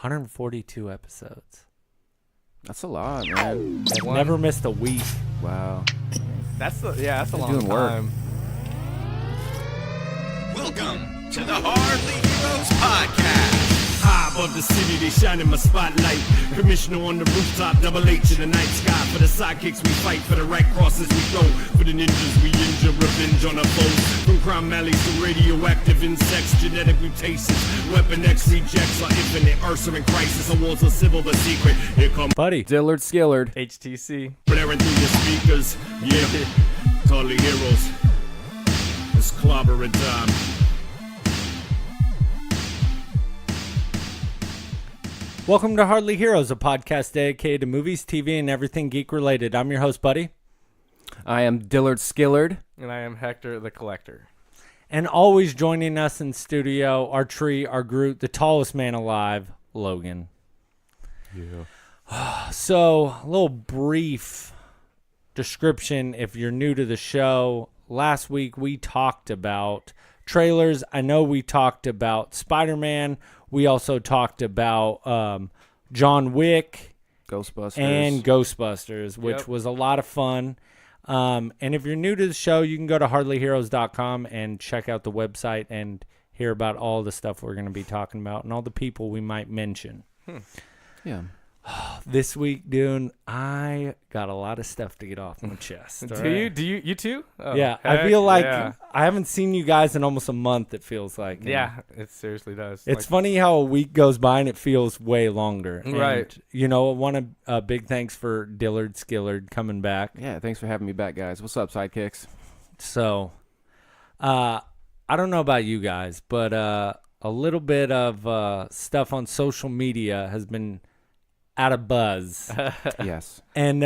142 episodes. That's a lot, man. I've never missed a week. Wow. That's a long doing work. time. Welcome to the Hardly Heroes Podcast. High above the city, they shine in my spotlight. Commissioner on the rooftop, double H in the night sky. For the sidekicks we fight, for the right crosses we throw. For the ninjas we injure, revenge on our foes. From crime alleys to radioactive insects, genetic mutations. Weapon X rejects our infinite Ursa in crisis. A war's a civil but secret. Here come Buddy. Dillard Skillard. HTC. blaring through your speakers. Yeah, Hardly Heroes. It's clobbering time. Welcome to Hardly Heroes, a podcast dedicated to movies, TV, and everything geek-related. I'm your host, Buddy. I am Dillard Skillard. And I am Hector the Collector. And always joining us in studio, our tree, our Groot, the tallest man alive, Logan. Yeah. So, a little brief description if you're new to the show. Last week, we talked about trailers. I know we talked about SpiderMan. We also talked about John Wick Ghostbusters. which was a lot of fun. And if you're new to the show, you can go to hardlyheroes.com and check out the website and hear about all the stuff we're going to be talking about and all the people we might mention. Yeah. This week, dude, I got a lot of stuff to get off my chest. Do all right? you too? Oh, Yeah, I heck feel like yeah. I haven't seen you guys in almost a month, it feels like. And Yeah, it seriously does. It's funny how a week goes by and it feels way longer. Right. And, you know, a big thanks for Dillard Skillard coming back. Yeah, thanks for having me back, guys. What's up, sidekicks? So, I don't know about you guys, but a little bit of stuff on social media has been out of buzz. Yes. And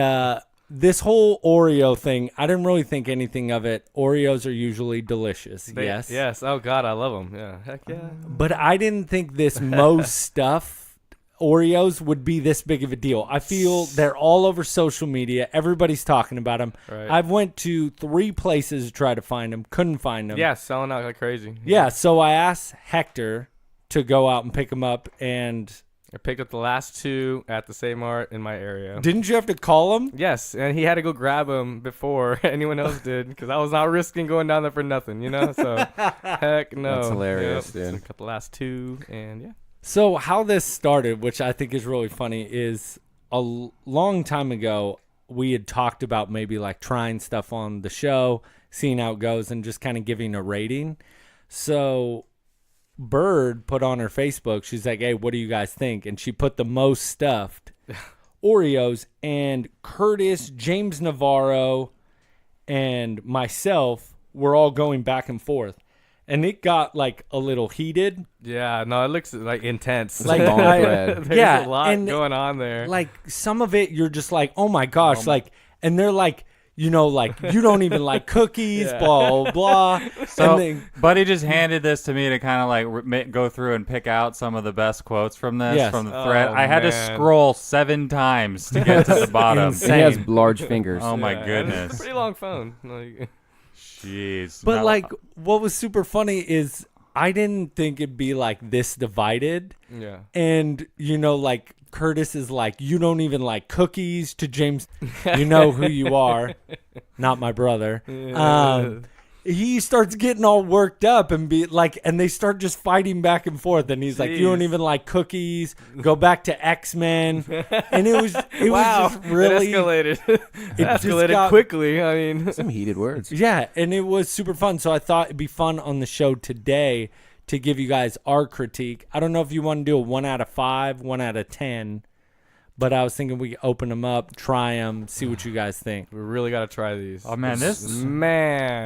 this whole Oreo thing, I didn't really think anything of it. Oreos are usually delicious, yes? Yes. Oh, God, I love them. Yeah. Heck yeah. But I didn't think this most stuff Oreos would be this big of a deal. I feel they're all over social media. Everybody's talking about them. Right. I've went to 3 places to try to find them. Couldn't find them. Yeah, selling out like crazy. Yeah, so I asked Hector to go out and pick them up, and I picked up the last 2 at the same mart in my area. didn't you have to call him? Yes, and he had to go grab them before anyone else did because I was not risking going down there for nothing, you know? So, heck no. That's hilarious, dude. So I got the last 2, and yeah. So how this started, which I think is really funny, is a long time ago, we had talked about maybe like trying stuff on the show, seeing how it goes, and just kind of giving a rating. So Bird put on her Facebook, she's like, hey, what do you guys think? And she put the most stuffed Oreos, and Curtis, James Navarro, and myself were all going back and forth. And it got like a little heated. Yeah, no, it looks like intense. Like, long thread. There's Yeah, a lot and going on there. Like some of it, you're just like, oh my gosh, like, and they're like, you know, like you don't even like cookies, Yeah. blah, blah, blah. So, And then, Buddy just handed this to me to kind of like go through and pick out some of the best quotes from this, Yes. from the thread. Oh, I had to man. scroll 7 times to get to the bottom. insane. He has large fingers. Oh my Yeah, and it's goodness. a pretty long phone. Like, Jeez. but Now- like, what was super funny is I didn't think it'd be like this divided. yeah. And, you know, like Curtis is like, you don't even like cookies, to James, you know who you are, not my brother. He starts getting all worked up and be like, and they start just fighting back and forth. And he's like, you don't Jeez. even like cookies. Go back to X-Men. And it was Wow, just really, it escalated. It just escalated got- quickly. I mean, Some heated words. yeah. And it was super fun. So I thought it'd be fun on the show today to give you guys our critique. I don't know if you want to do a 1 out of 5, 1 out of 10. But I was thinking we could open them up, try them, see what you guys think. we really got to try these. Oh man, this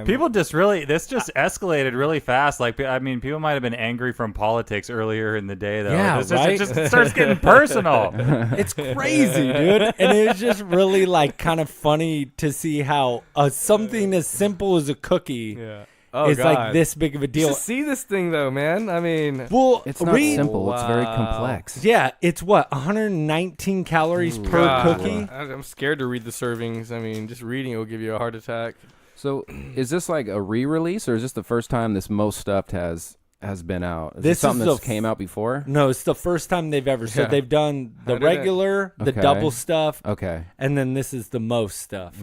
People just escalated really fast. Like, I mean, people might have been angry from politics earlier in the day, though. Yeah, It just starts getting personal. It's crazy, dude. And it was just really like kind of funny to see how something as simple as a cookie Yeah. is like this big of a You deal. should see this thing though, man. I mean, Well, It's not simple. It's very Wow. complex. Yeah, it's what, 119 calories per God, cookie? I'm scared to read the servings. I mean, just reading it will give you a heart attack. So is this like a re-release, or is this the first time this most stuffed has has been out? Is This this something is the that's came out before? No, it's the first time they've ever. So Yeah. they've done the did it? regular, the Okay. double stuff, Okay. and then this is the most stuffed.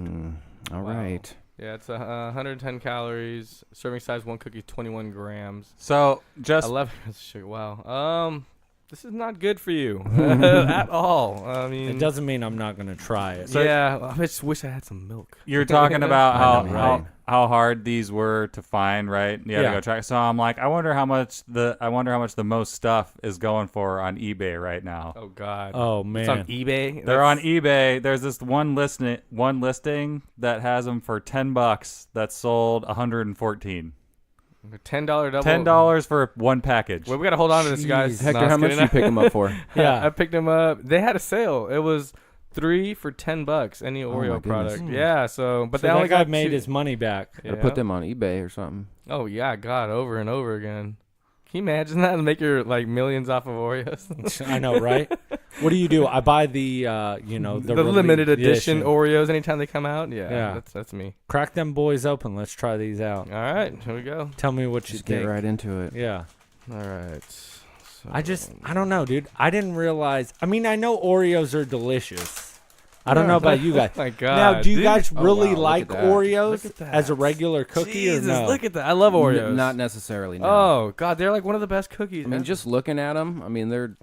All right. Yeah, it's 110 calories. Serving size, one cookie, 21 grams. So just 11 grams of sugar. Wow. This is not good for you at all. I mean, It doesn't mean I'm not going to try it. yeah, I just wish I had some milk. you're talking about I know, right? how hard these were to find, right? You had Yeah. to go try. So I'm like, I wonder how much the most stuff is going for on eBay right now. Oh God. Oh It's on man, eBay. They're on eBay. There's this one listing that has them for $10 that sold 114. $10 double. $10 for one package. Well, we gotta hold on to this, guys. Hector, No, how I'm much just did you kidding. pick them up for? Yeah. I picked them up. They had a sale. It was 3 for $10. Any my Oreo goodness. product. Yeah. So, but so they only that guy got made 2. his money back. Yeah. Or put them on eBay or something? Oh yeah, God, over and over again. Can you imagine that and make your like millions off of Oreos? I know, right? What do you do? I buy the the limited edition Oreos anytime they come out. Yeah, Yeah. that's me. Crack them boys open. Let's try these out. All right, here we go. Tell me what you Just get think. right into it. Yeah. All right. So, I don't know, dude. I didn't realize. I mean, I know Oreos are delicious. I don't know about you guys. Oh my God. Now, do you dude. guys Oh, really wow, look like at that. Oreos Look at that. as a regular cookie Jesus, or no? look at that. I love Oreos. Not necessarily. No. Oh God, they're like one of the best cookies. I mean, ever. just looking at them, I mean, they're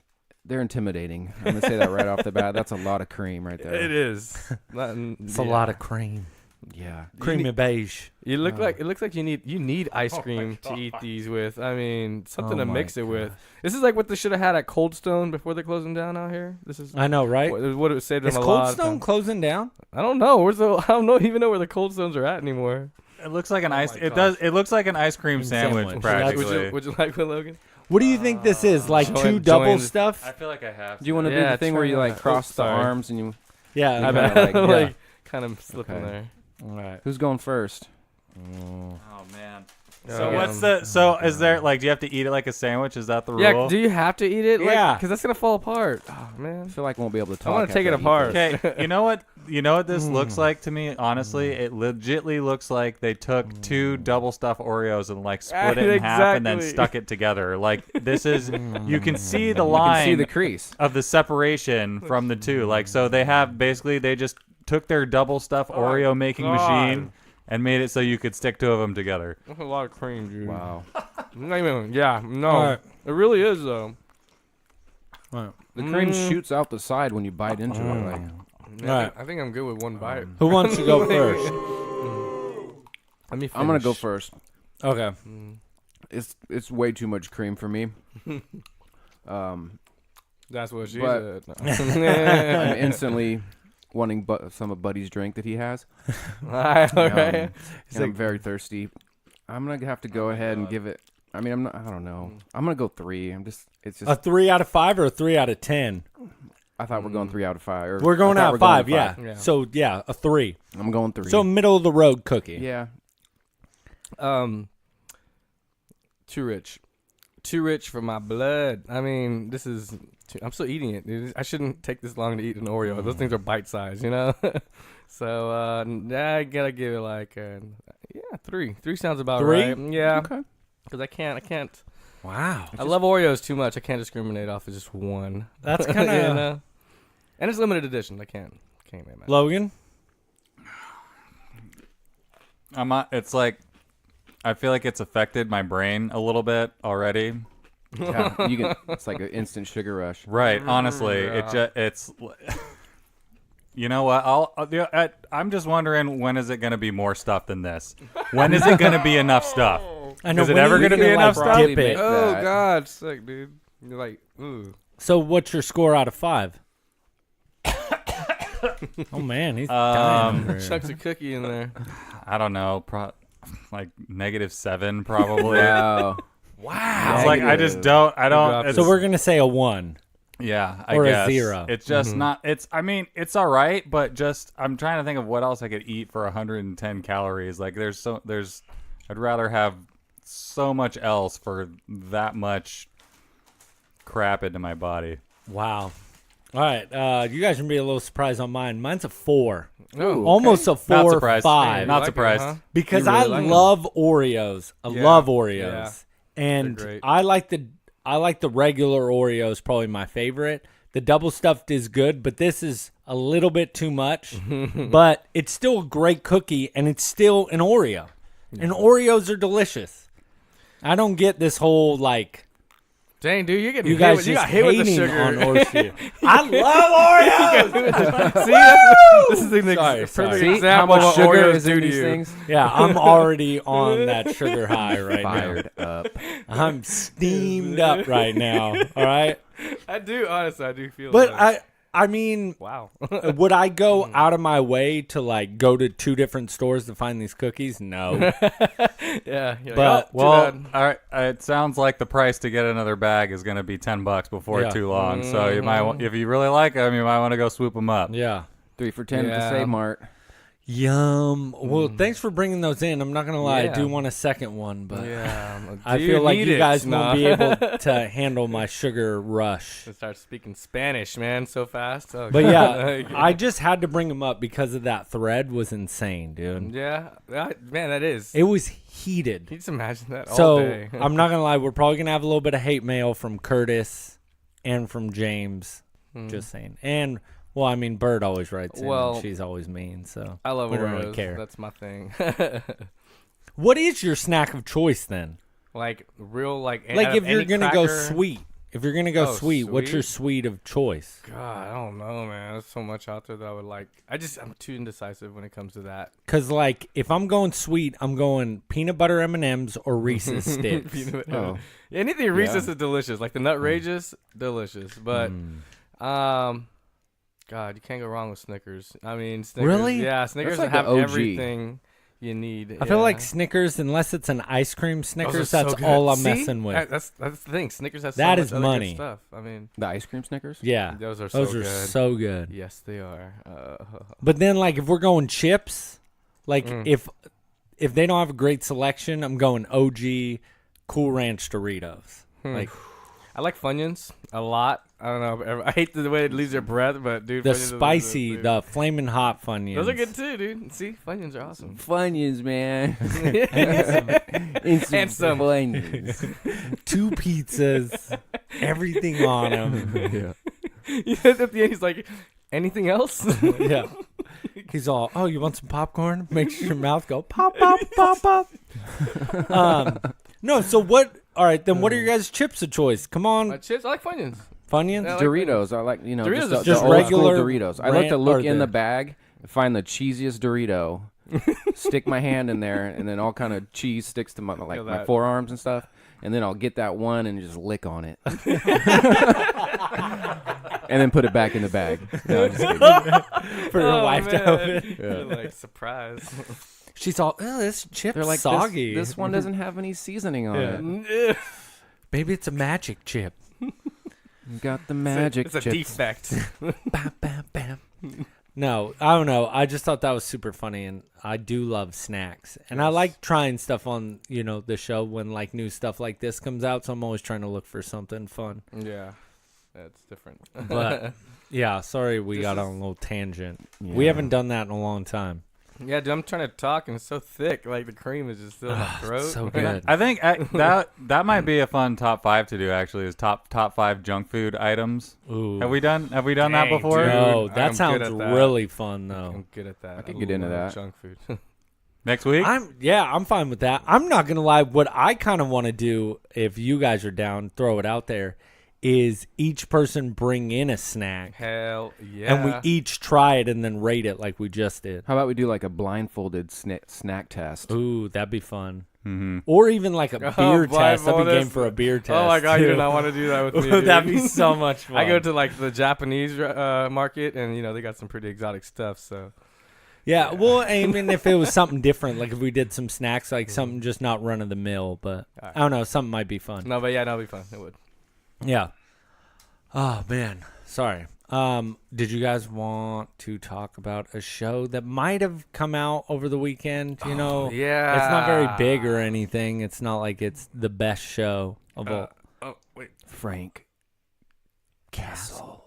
intimidating. I'm gonna say that right off the bat. That's a lot of cream right there. it is. It's a lot of cream. Yeah. Creamy beige. You look like it looks like you need ice cream to eat these with. I mean, something Oh to my mix it with. This is like what they should have had at Cold Stone before they closed them down out here. This is I know, right? what it saved them Is a Cold lot. of Stone time. closing down? I don't know. I don't even know where the Cold Stones are at anymore. It looks like an ice. my It gosh. does. It looks like an ice cream Sandwich. sandwich, That's- practically. Would you like one, Logan? What do you think this is? Like Join- two double join- stuff? I feel like I have. Do you want to do Yeah, the thing try where you like that. cross the Sorry. arms and you? Yeah, You I kinda bet. like- like, yeah. kind of slipping Okay. there. All right. Who's going first? Oh man. Oh, So yeah. what's the? So is there like? Do you have to eat it like a sandwich? Is that the rule? Yeah. Do you have to eat it? Yeah. Because that's gonna fall apart. Oh man. I feel like I won't be able to talk. I wanna take it after eat apart. this. Okay, you know what? You know what this looks like to me? Honestly, it legitly looks like they took 2 double stuffed Oreos and like split it in half and then Exactly. stuck it together. Like this is, you can see the You line can see the crease. of the separation from the two. Like so, they have basically they just took their double stuffed Oreo making God. machine and made it so you could stick 2 of them together. That's a lot of cream, dude. Wow. Not even- yeah. No. All right. It really is though. The cream shoots out the side when you bite into it. Like, Yeah, I think I'm good with one bite. Who wants to go first? Let me. I'm gonna go finish. first. Okay. It's way too much cream for me. That's what she But- said. I'm instantly wanting some of Buddy's drink that he has. Alright, okay. And I'm very thirsty. I'm gonna have to go ahead and give it. I mean, I don't know. I'm gonna go 3. It's just. A 3 out of 5 or a 3 out of 10? I thought we're going 3 out of 5. Or We're going I thought out we're of 5, going yeah. Yeah. So yeah, a 3. I'm going 3. So middle of the road cookie. yeah. Too rich. Too rich for my blood. I mean, this is. I'm still eating it. Dude. I shouldn't take this long to eat an Oreo. Those things are bite sized, you know. So I gotta give it like 3. 3 sounds about 3? right. Yeah. Okay. Because I can't. Wow. I love Oreos too much. I can't discriminate off of just one. That's kind of you know? And it's limited edition. I can't get mad. Logan. It's like I feel like it's affected my brain a little bit already. Yeah, you can. It's like an instant sugar rush. Right. Honestly, it's. You know what? I'm just wondering, when is it going to be more stuff than this? When is it going to be enough stuff? I know. Is it when ever you gonna can, be enough like, stuff? Dip Probably it. make- Oh that. God, sick, dude. You're like, ooh. So what's your score out of 5? Oh man, he's dying over here. Chunks of cookie in there. I don't know. Like -7 probably. Wow. It's like I just don't. I don't. It's, So we're gonna say a 1. yeah, I or a guess. 0. It's just not. It's. I mean, it's all right, but just I'm trying to think of what else I could eat for 110 calories. Like there's. I'd rather have so much else for that much crap into my body. Wow. All right, you guys are gonna be a little surprised on mine. Mine's a 4, Oh, almost a 4 Not or surprised. 5. Not like it, surprised. huh? Because You really I like 'em. love Oreos. I Yeah. love Oreos. Yeah. And They're great. I like the regular Oreos, probably my favorite. The double stuffed is good, but this is a little bit too much. But it's still a great cookie, and it's still an Oreo. And Oreos are delicious. I don't get this whole like. Dang, dude, you're getting You guys you just got hit with the hating sugar. on Oreo. I love Oreos. See, this is the Sorry. perfect See how example of much what sugar Oreos is do in to these you. things? Yeah, I'm already on that sugar high right Fired up. now. I'm steamed up right now. All right, I do, honestly, I do feel. but that. I mean, Wow. would I go out of my way to like go to 2 different stores to find these cookies? No. Yeah. You're But- like, oh, too Well, bad. all right. It sounds like the price to get another bag is going to be $10 before Yeah. too long. So you might, if you really like them, you might want to go swoop them up. Yeah. 3 for $10 at the Yeah. Save Mart. Yum. Well, thanks for bringing those in. I'm not gonna lie, I Yeah. do want a second one, but Yeah. I Do feel like need you it? guys Nah. won't be able to handle my sugar rush. To start speaking Spanish, man, so fast. Oh, But God. yeah, I just had to bring them up because of that thread was insane, dude. yeah, man, that is. It was heated. Can you just imagine that all So day? I'm not gonna lie, we're probably gonna have a little bit of hate mail from Curtis and from James. Just saying. And well, I mean, Bird always writes in. Well, And she's always mean, so I love we don't Oreos. really care. That's my thing. What is your snack of choice then? like real, like Like if you're any gonna go cracker- sweet, if you're gonna go Oh, sweet, what's your sweet? sweet of choice? God, I don't know, man. There's so much out there that I would like. I'm too indecisive when it comes to that. Cause like if I'm going sweet, I'm going peanut butter M&Ms or Reese's sticks. Peanut- Oh. Anything Reese's is delicious. Like the Nutrageous, delicious. But God, you can't go wrong with Snickers. I mean, Snickers. Really? Yeah, Snickers like the have OG. everything you need. I feel like Snickers, unless it's an ice cream Those are Snickers, so that's good. all I'm See? messing with. That's the thing. Snickers has That so is much other good money. stuff. I mean, The ice cream Snickers? Yeah, those are those so are good. so good. Yes, they are. But then like if we're going chips, like Mm. if they don't have a great selection, I'm going OG Cool Ranch Doritos. Like I like Funyuns a lot. I don't know. I hate the way it leaves your breath, but dude, the Funyuns are spicy, dude. the flaming hot Funyuns. Those are good too, dude. See, Funyuns are awesome. Funyuns, man. And some. Funyuns. 2 pizzas, everything on them. At the end, he's like, anything else? Yeah. He's all, oh, you want some popcorn? Makes your mouth go pop, pop, pop, pop. No, so what? All right, then what are your guys' chips of choice? Come on, My chips, I like Funyuns. Funyuns? Yeah, I like Doritos. I like, Doritos just, is the just old regular school Doritos. I like to brand- look or in the- the bag, find the cheesiest Dorito, stick my hand in there, and then all kind of cheese sticks to my like Feel my that. forearms and stuff. And then I'll get that one and just lick on it. And then put it back in the bag. No, I'm just kidding. For your wife to man. open. You're like, surprise. She's all, oh, this chip's They're like, soggy. This one doesn't have any seasoning on it. Maybe it's a magic chip. You got the magic It's a chips. defect. Bam, bam, bam. No, I don't know. I just thought that was super funny, and I do love snacks, and I like trying stuff on the show when like new stuff like this comes out. So I'm always trying to look for something fun. Yeah, that's different. But yeah, sorry we got on a little tangent. We haven't done that in a long time. Yeah, dude, I'm trying to talk and it's so thick. Like the cream is just still in my throat. So good. I think that might be a fun top 5 to do. Actually, is top 5 junk food items. Ooh. Have we done that Dang, before? dude. No, I'm that good sounds at that. really fun though. I'm good at that. I could get into love that. Junk food. Next week. I'm fine with that. I'm not gonna lie. What I kind of want to do, if you guys are down, throw it out there, is each person bring in a snack Hell yeah. and we each try it and then rate it like we just did. How about we do like a blindfolded snack test? Ooh, that'd be fun. Mm-hmm. Or even like a beer test. I'd be blindfolded. game for a beer test. Oh my god, you too. do not want to do that with me. Dude. That'd be so much fun. I go to like the Japanese market, and they got some pretty exotic stuff. So Yeah, well, I mean, if it was something different, like if we did some snacks, like something just not run of the mill, but I don't know, something might be fun. no, but yeah, that'll be fun. It would. Yeah. Oh man, sorry. Did you guys want to talk about a show that might have come out over the weekend? yeah. It's not very big or anything. It's not like it's the best show of all. Oh wait. Frank Castle.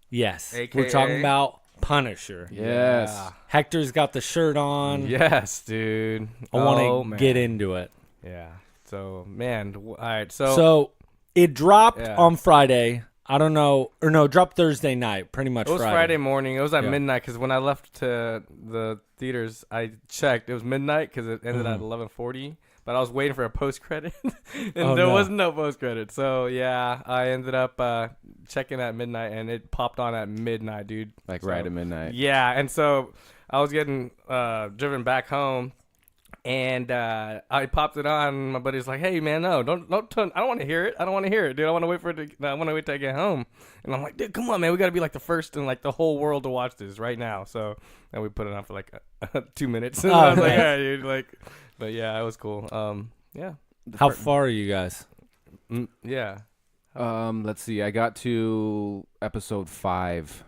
Yes, we're AKA? talking about Punisher. Yes. Yeah. Hector's got the shirt on. Yes, dude. I want Oh, to man. get into it. Yeah. So man, all right. So So it dropped Yeah. on Friday. I don't know, or no, it dropped Thursday night. Pretty much. it was Friday morning. It was at Yeah. midnight because when I left to the theaters, I checked. It was midnight because it ended at 11:40. But I was waiting for a post credit, and Oh, there no. was no post credit. So yeah, I ended up checking at midnight, and it popped on at midnight, dude. Like So- right at midnight. Yeah, and so I was getting driven back home, and I popped it on. And my buddy's like, "Hey man, no, don't turn. I don't want to hear it. I don't want to hear it, dude. I want to wait for it. I want to wait till I get home." And I'm like, "Dude, come on, man. We got to be like the first in like the whole world to watch this right now." So and we put it on for like 2 minutes. And I was like, nice. "Yeah, dude." Like, but yeah, it was cool. Yeah, How far are you guys? yeah. Let's see. I got to episode 5.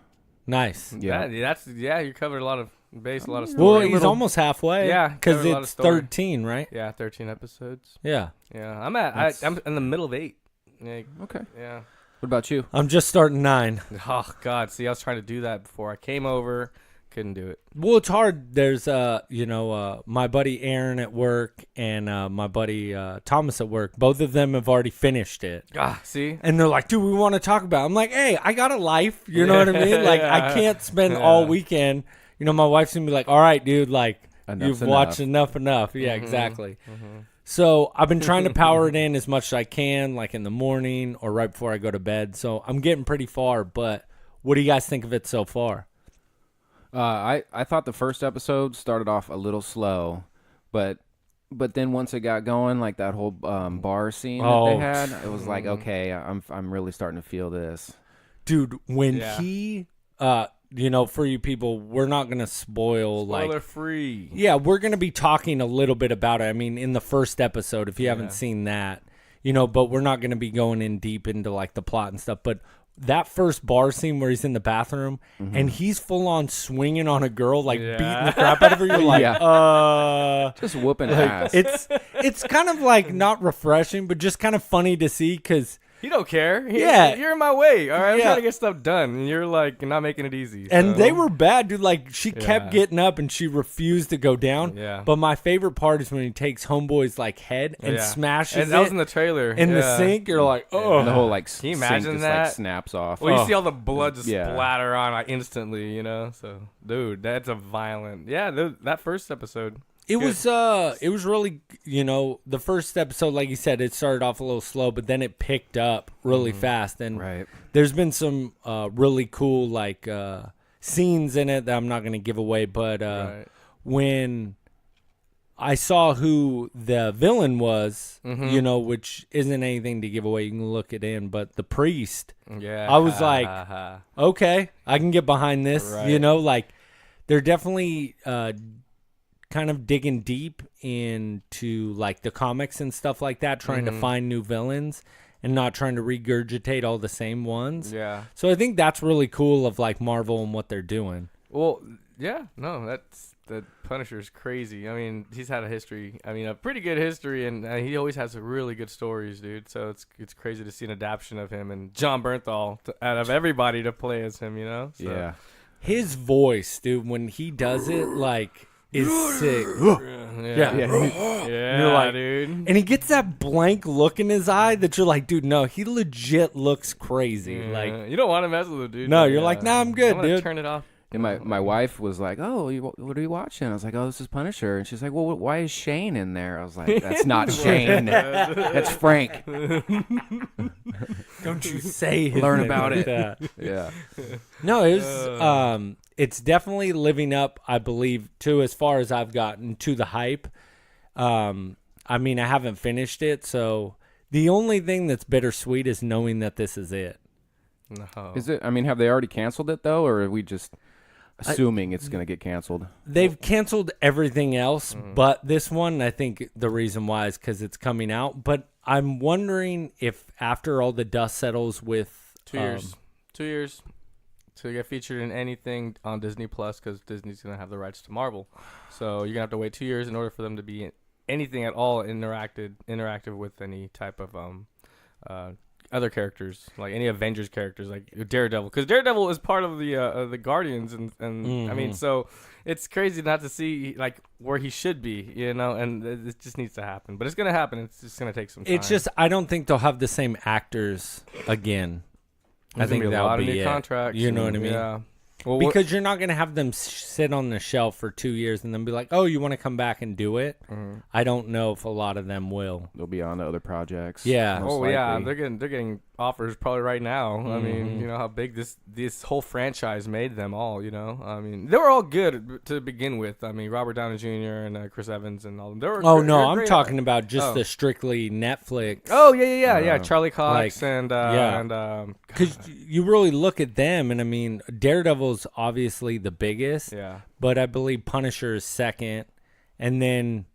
Nice. Yeah. You covered a lot of base, a lot of Well, story. he's almost halfway. Yeah, because covered a lot of it's story. 13, right? Yeah, 13 episodes. Yeah. Yeah, I'm in the middle of 8. Yeah, Okay. yeah. What about you? I'm just starting 9. Oh God! See, I was trying to do that before I came over. Couldn't do it. Well, it's hard. There's, my buddy Aaron at work and my buddy Thomas at work. Both of them have already finished it. See? And they're like, dude, we want to talk about it. I'm like, hey, I got a life. You know what I mean? Like, I Yeah. can't spend all weekend. You know, my wife's going to be like, all right, dude, like, Enough's you've enough. watched enough. Yeah, exactly. So I've been trying to power it in as much as I can, like in the morning or right before I go to bed. So I'm getting pretty far. But what do you guys think of it so far? I thought the first episode started off a little slow, but then once it got going, like that whole bar scene that Oh. they had, it was like, okay, I'm really starting to feel this. Dude, when Yeah. he, for you people, we're not going to spoil Spoiler like. free. Yeah, we're going to be talking a little bit about it. I mean, in the first episode, if you haven't seen that, but we're not going to be going in deep into like the plot and stuff. But that first bar scene where he's in the bathroom and he's full on swinging on a girl, like beating the crap out of her, you're like, Yeah. Just whooping ass. it's kind of like not refreshing, but just kind of funny to see because. You don't care. Yeah. You're in my way. All right, I'm Yeah. trying to get stuff done, and you're like not making it easy. And so. they were bad, dude. Like, she kept Yeah. getting up and she refused to go down. Yeah. But my favorite part is when he takes Homeboy's, like, head and smashes And that was it in the trailer. in the Yeah. sink. You're like, oh. And the whole like Can you sink imagine just that? like snaps off. Well, you Oh. see all the blood just Yeah. splatter on like instantly, So, dude, that's a violent. Yeah, that first episode. It was really, the first episode, like you said, it started off a little slow, but then it picked up really fast. And Right. there's been some really cool, like, scenes in it that I'm not going to give away. But Right. when I saw who the villain was, which isn't anything to give away, you can look it in, but the priest, Yeah. I was like, okay, I can get behind this. Right. Like they're definitely kind of digging deep into like the comics and stuff like that, trying to find new villains and not trying to regurgitate all the same ones. Yeah. So I think that's really cool of like Marvel and what they're doing. Well, yeah, no, that Punisher's crazy. I mean, he's had a history. I mean, a pretty good history, and he always has really good stories, dude. So it's crazy to see an adaptation of him and John Bernthal out of everybody to play as him. So, Yeah. His voice, dude, when he does it, like, is sick. Yeah. Yeah. You're like, dude. And he gets that blank look in his eye that you're like, dude, no, he legit looks crazy. Yeah. Like, you don't want to mess with him, dude. No, you're like, nah, I'm good, I'm gonna dude. Turn it off. And my wife was like, "Oh, what are you watching?" I was like, "Oh, this is Punisher." And she's like, "Well, why is Shane in there?" I was like, "That's not Shane. That's Frank." don't you say his Learn name about like it. that. Yeah. No, it was, it's definitely living up, I believe, to as far as I've gotten to the hype. I mean, I haven't finished it, so the only thing that's bittersweet is knowing that this is it. No. Is it? I mean, have they already canceled it though, or are we just assuming it's gonna get canceled? They've canceled everything else, but this one, I think the reason why is because it's coming out. But I'm wondering if after all the dust settles with 2 years. 2 years to get featured in anything on Disney Plus, because Disney's gonna have the rights to Marvel. So you're gonna have to wait 2 years in order for them to be in anything at all interactive with any type of other characters, like any Avengers characters, like Daredevil, because Daredevil is part of the Guardians, and I mean, so it's crazy not to see like where he should be, you know, and it just needs to happen. But it's gonna happen. It's just gonna take some time. It's just I don't think they'll have the same actors again. There's I think gonna be a that'll lot of be new it. contracts. You know what I mean? Yeah. Well, Because you're not going to have them sit on the shelf for 2 years and then be like, oh, you want to come back and do it? I don't know if a lot of them will. They'll be on to other projects. Yeah. most yeah, likely. they're getting offers probably right now. I mean, you know how big this whole franchise made them all. You know, I mean, they were all good to begin with. I mean, Robert Downey Jr. and Chris Evans and all them. They were. Oh, they no, were I'm great. talking about just the strictly Netflix. Oh yeah. Charlie Cox like, and Because you really look at them, and I mean, Daredevil's obviously the biggest, yeah. but I believe Punisher is second. And then,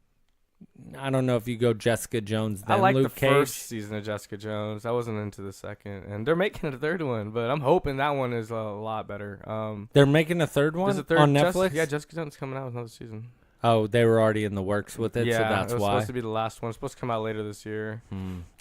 I don't know if you go Jessica Jones, then I like Luke the Cage. first season of Jessica Jones. I wasn't into the second, and they're making a third one, but I'm hoping that one is a lot better. They're making a third one There's a third on Netflix? yeah, Jessica Jones is coming out with another season. Oh, they were already in the works with it, Yeah, so that's it was why. supposed to be the last one. It's supposed to come out later this year.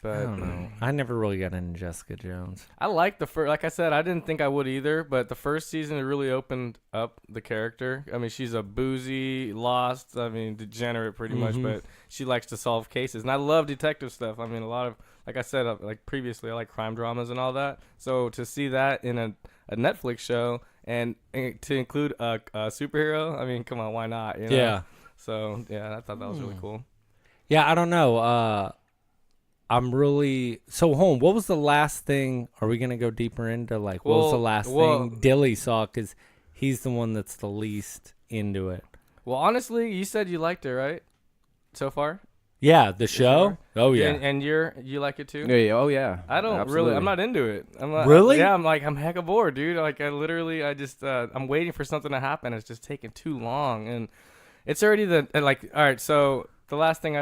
But I don't know. I never really got into Jessica Jones. I like the first. Like I said, I didn't think I would either. But the first season, it really opened up the character. I mean, she's a boozy, lost. I mean, degenerate pretty much. But she likes to solve cases, and I love detective stuff. I mean, a lot of, like I said, like previously, I like crime dramas and all that. So to see that in a Netflix show and to include a superhero, I mean, come on, why not? You know? Yeah. So yeah, I thought that was really cool. Yeah, I don't know. I'm really so home. What was the last thing? Are we gonna go deeper into like what was the last thing Dilly saw? Because he's the one that's the least into it. Well, honestly, you said you liked it, right? So far. Yeah, the show. Oh yeah. And you like it too? Yeah, oh yeah. I don't Absolutely. really. I'm not into it. I'm not, Really? Yeah, I'm hecka bored, dude. Like I just I'm waiting for something to happen. It's just taking too long, and it's already all right. So the last thing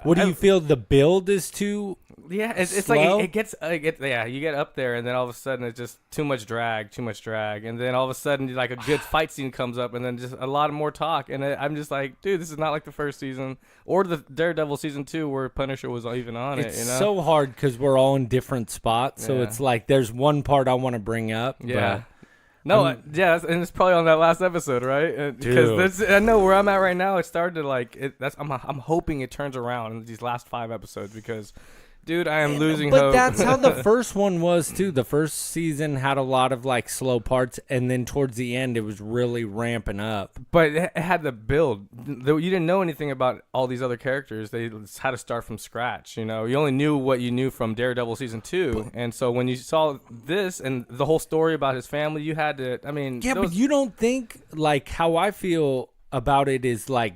What do you feel the build is too? Yeah, it's slow? like it gets yeah. You get up there, and then all of a sudden it's just too much drag, and then all of a sudden like a good fight scene comes up, and then just a lot of more talk, and I'm just like, dude, this is not like the first season or the Daredevil season 2 where Punisher was even on It's it. You know, so hard because we're all in different spots. So Yeah. it's like there's one part I want to bring up. yeah. No, yeah, and it's probably on that last episode, right? Dude. Because I know where I'm at right now. It started to like it. I'm hoping it turns around in these last 5 episodes because, dude, I am losing But hope. that's how the first one was too. The first season had a lot of like slow parts, and then towards the end, it was really ramping up. But it had the build. You didn't know anything about all these other characters. They had to start from scratch. You know, you only knew what you knew from Daredevil season 2, and so when you saw this and the whole story about his family, you had to. I mean, Yeah, but you don't think like how I feel about it is like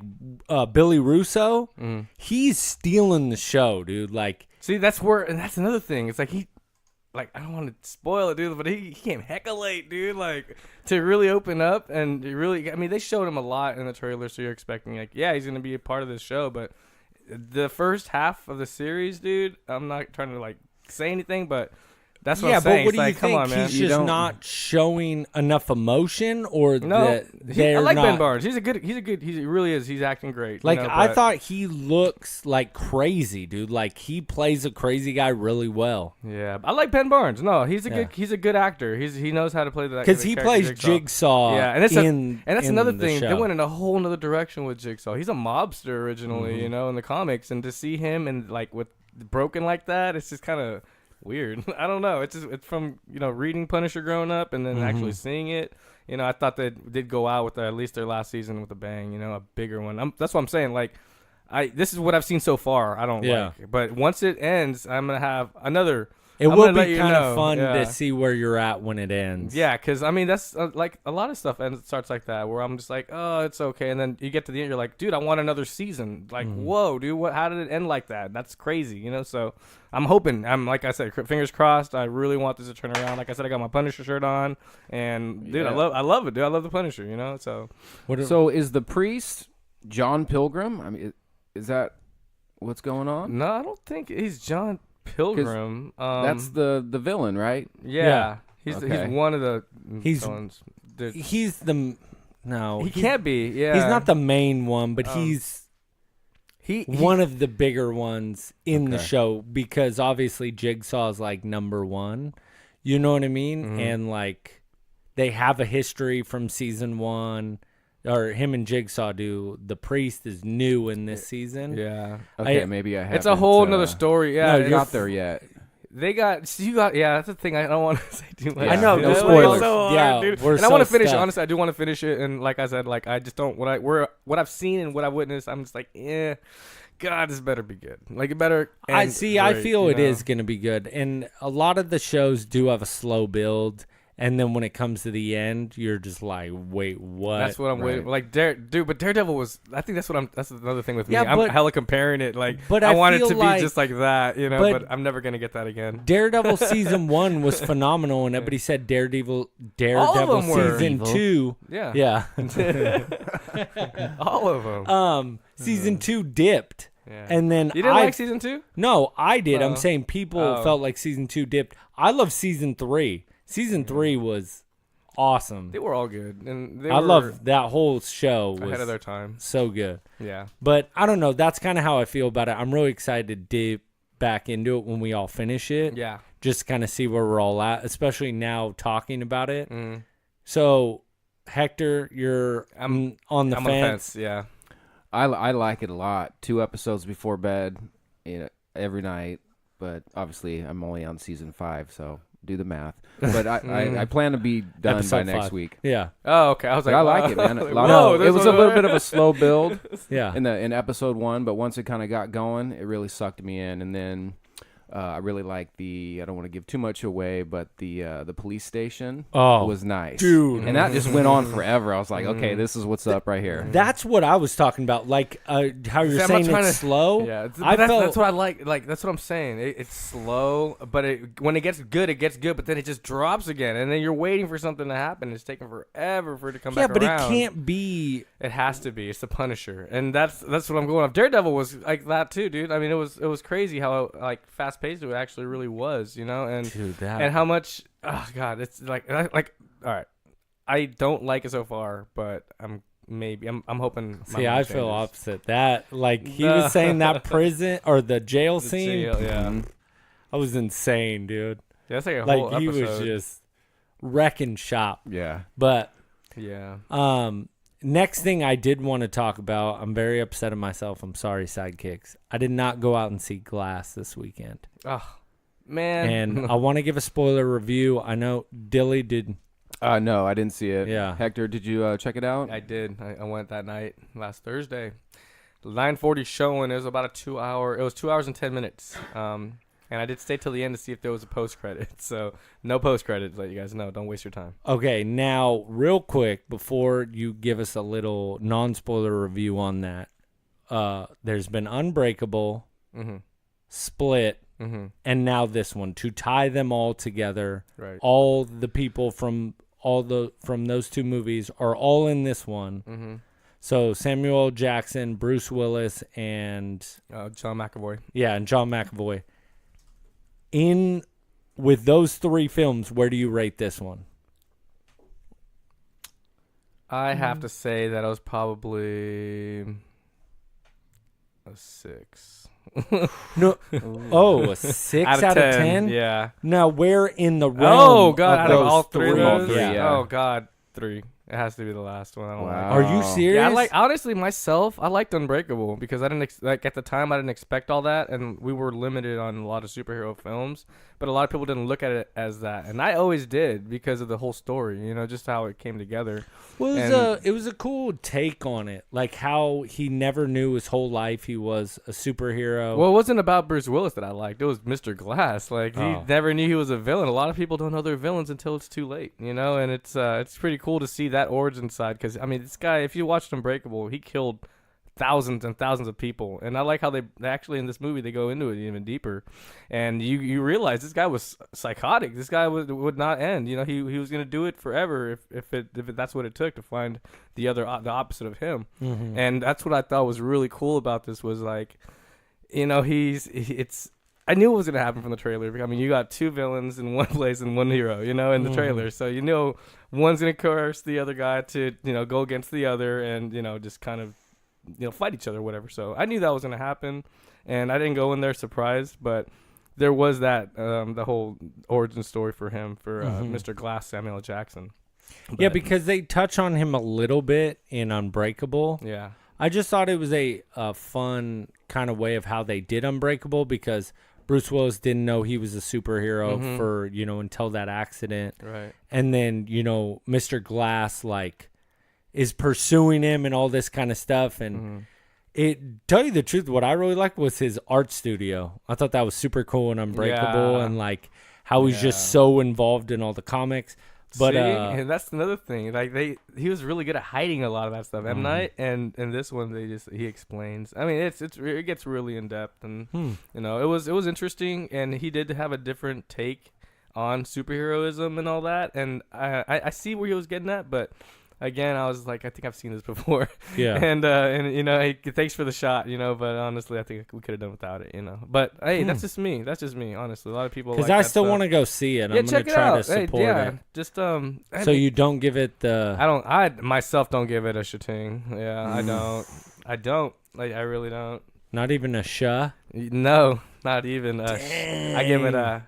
Billy Russo. He's stealing the show, dude. Like. see, and that's another thing. It's like I don't want to spoil it, dude, but he came hecka late, dude. Like to really open up and really, I mean, they showed him a lot in the trailer, so you're expecting like, yeah, he's gonna be a part of this show. But the first half of the series, dude, I'm not trying to like say anything, but that's what I'm saying. But what It's do you like, come think? on, man. He's You just don't- not showing enough emotion, or No, that I they're like not. Ben Barnes. He really is. He's acting great. Like you know, I but- thought he looks like crazy, dude. Like he plays a crazy guy really well. Yeah, I like Ben Barnes. No, he's a good actor. He knows how to play that Because the he character plays Jigsaw. Yeah, and that's in another the thing. They show. went in a whole other direction with Jigsaw. He's a mobster originally, Mm-hmm. you know, in the comics, and to see him and like with broken like that, it's just kind of weird. I don't know. It's from reading Punisher growing up and then actually seeing it. You know, I thought they did go out with at least their last season with a bang. You know, a bigger one. That's what I'm saying. Like, this is what I've seen so far. I don't like it. But once it ends, I'm gonna have another. It I'm will gonna let be you kind know. of fun Yeah. to see where you're at when it ends. Yeah, because, I mean, that's like a lot of stuff starts like that where I'm just like, oh, it's okay. And then you get to the end, you're like, dude, I want another season. Like, whoa, dude, how did it end like that? That's crazy, you know? So I'm hoping. Like I said, fingers crossed. I really want this to turn around. Like I said, I got my Punisher shirt on. And, dude, Yeah. I love it, dude. I love the Punisher, you know? So, So is the priest John Pilgrim? I mean, is that what's going on? no, I don't think he's John Pilgrim. That's the villain, right? yeah. He's Okay. one of the He's- villains. Dude, He's the no. he can't be. Yeah. He's not the main one, but he's one of the bigger ones in the Okay. show, because obviously Jigsaw is like number one. You know what I mean? Mm-hmm. And like they have a history from season 1, or him and Jigsaw do. The priest is new in this season. Yeah. Okay, I- maybe I haven't. It's a whole nother story. Yeah. No, it's- Not there yet. They got so you got that's the thing I don't want to say too much. Yeah, I know, no It's spoilers. so hard, Yeah, dude. we're And I want to so finish. stuck. Honestly, I do want to finish it. And like I said, like I just don't what I've seen and what I've witnessed. I'm just like, God, this better be good. Like it better. I end see. I great, feel you it know? is going to be good, and a lot of the shows do have a slow build, and then when it comes to the end, you're just like, wait, what? That's what I'm Right. waiting. Like but Daredevil was. I think that's what I'm. That's another thing with Yeah, me. I'm but- hella comparing it. Like, but I I want it feel to be like- just like that, you know. but- But I'm never gonna get that again. Daredevil season 1 was phenomenal, and everybody said Daredevil them were. season 2. Yeah. Yeah. All of them. Season 2 dipped. Yeah. And then You didn't like season 2? No, I did. Oh. I'm saying people Oh. felt like season 2 dipped. I love season 3. Season 3 was awesome. They were all good, and they I were love that whole show. Was ahead of their time. so good. Yeah. But I don't know. That's kind of how I feel about it. I'm really excited to dip back into it when we all finish it. Yeah. Just kind of see where we're all at, especially now talking about it. Mm. So, Hector, you're I'm on the I'm fence. on the fence. Yeah. I like it a lot. 2 episodes before bed, every night. But obviously, I'm only on season 5, so do the math. But I plan to be done by Episode next 5. week. Yeah. Oh, okay. I was But like, I like wow. it, man. A Like, lot whoa, of, it there's was a one- little bit of a slow build Yeah. in episode 1, but once it kind of got going, it really sucked me in. And then I really liked I don't want to give too much away, but the police station was nice. dude. And that just went on forever. I was like, okay, this is what's up right here. That's what I was talking about. Like how you're See, I'm not saying trying it's to- slow. Yeah, I but felt that's what I like. Like that's what I'm saying. It's slow, but when it gets good, it gets good. But then it just drops again, and then you're waiting for something to happen. It's taking forever for it to come yeah, back but around. it can't be. It has to be. It's the Punisher, and that's what I'm going off. Daredevil was like that too, dude. I mean, it was crazy how like fast paced it actually really was, you know, and Dude, that. and how much. Oh God, it's like all right. I don't like it so far, but I'm hoping. my See, I mind feel changes. opposite. That like he No. was saying that prison or the jail The scene. jail, yeah. Mhm. I was insane, dude. Yeah, that's like a whole Like he episode. was just wrecking shop. Yeah. But Yeah. next thing I did want to talk about, I'm very upset at myself. I'm sorry, sidekicks. I did not go out and see Glass this weekend. Oh, man. And I want to give a spoiler review. I know Dilly did. No, I didn't see it. Yeah. Hector, did you check it out? I did. I went that night last Thursday. The 9:40 showing. It was about a 2 hour. It was 2 hours and 10 minutes. And I did stay till the end to see if there was a post credit. So no post credit. Let you guys know. Don't waste your time. Okay, now real quick before you give us a little non-spoiler review on that, there's been Unbreakable, Mm-hmm. Split, Mm-hmm. and now this one to tie them all together. Right. All the people from those 2 movies are all in this one. Mm-hmm. So Samuel L. Jackson, Bruce Willis, and John McAvoy. and John McAvoy. With those 3 films, where do you rate this one? I have to say that I was probably a 6. No. Oh, a 6 out of 10? Yeah. Now, where in the realm Oh God! of Out of those all 3 of 3? those. three, yeah. Oh God, 3. It has to be the last one. I don't Wow. like it. Are you serious? Yeah, I like honestly myself. I liked Unbreakable because I didn't like at the time I didn't expect all that, and we were limited on a lot of superhero films. But a lot of people didn't look at it as that, and I always did because of the whole story. You know, just how it came together. It was a cool take on it, like how he never knew his whole life he was a superhero. Well, it wasn't about Bruce Willis that I liked. It was Mr. Glass. Like he Oh. never knew he was a villain. A lot of people don't know they're villains until it's too late. You know, and it's pretty cool to see that origin side because I mean, this guy, if you watched Unbreakable, he killed thousands and thousands of people, and I like how they actually in this movie they go into it even deeper, and you realize this guy was psychotic. This guy would not end. You know, he was gonna do it forever if that's what it took to find the opposite of him. Mm-hmm. And that's what I thought was really cool about this was like, you know, I knew it was gonna happen from the trailer. I mean, you got 2 villains in one place and 1 hero, you know, in the trailer. So you know, one's gonna coerce the other guy to, you know, go against the other, and you know, just kind of fight each other or whatever. So I knew that was gonna happen, and I didn't go in there surprised, but there was that the whole origin story for him for Mr. Glass, Samuel L. Jackson. Yeah, because they touch on him a little bit in Unbreakable. Yeah. I just thought it was a fun kind of way of how they did Unbreakable, because Bruce Willis didn't know he was a superhero for, until that accident. Right. And then, Mr. Glass, like, is pursuing him and all this kind of stuff. And tell you the truth, what I really liked was his art studio. I thought that was super cool and Unbreakable, and, like, how he's just so involved in all the comics. But see, and that's another thing. Like he was really good at hiding a lot of that stuff. M. Night, and this one he explains. I mean, it gets really in depth, and it was interesting. And he did have a different take on superheroism and all that. And I see where he was getting at, but again, I was like, I think I've seen this before. Yeah. And thanks for the shot, but honestly, I think we could have done without it, But hey, that's just me. Honestly. A lot of people because like I that still stuff. want to go see it. Yeah, I'm going check to it try out. to support it. Just So you don't give it the... I myself don't give it a shating. Yeah, I don't. Like, I really don't. Not even a sha? No, not even a I give it a...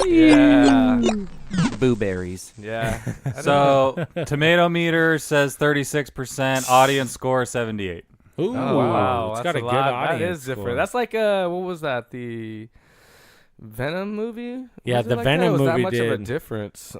Yeah. Blueberries. Yeah. So tomato meter says 36%. Audience score 78. Ooh, Oh, wow. It's that's got a good lot. audience That is different. score. That's like, what was that? The Venom movie? Yeah, Was it the like Venom that? Was movie that much of a did. difference?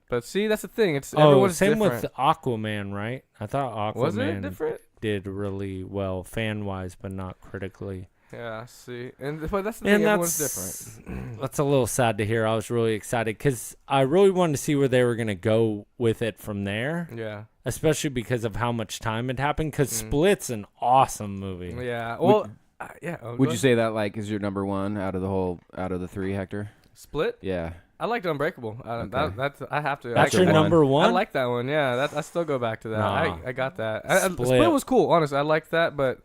But see, that's the thing. It's Oh, everyone's same different. with Aquaman, right? I thought Aquaman Was it different? did really well fan-wise, but not critically. Yeah, see. But that's the And thing. Everyone's that's different. that's a little sad to hear. I was really excited because I really wanted to see where they were going to go with it from there, Yeah. especially because of how much time had happened. Because Split's an awesome movie. Yeah. Well, yeah. Would you say that like is your number one out of the three, Hector? Split? Yeah. I liked Unbreakable. Okay. That's I have to. That's your your one. number one? I like that one. Yeah, I still go back to that. Nah. I got that. Split. Split was cool. Honestly, I liked that, but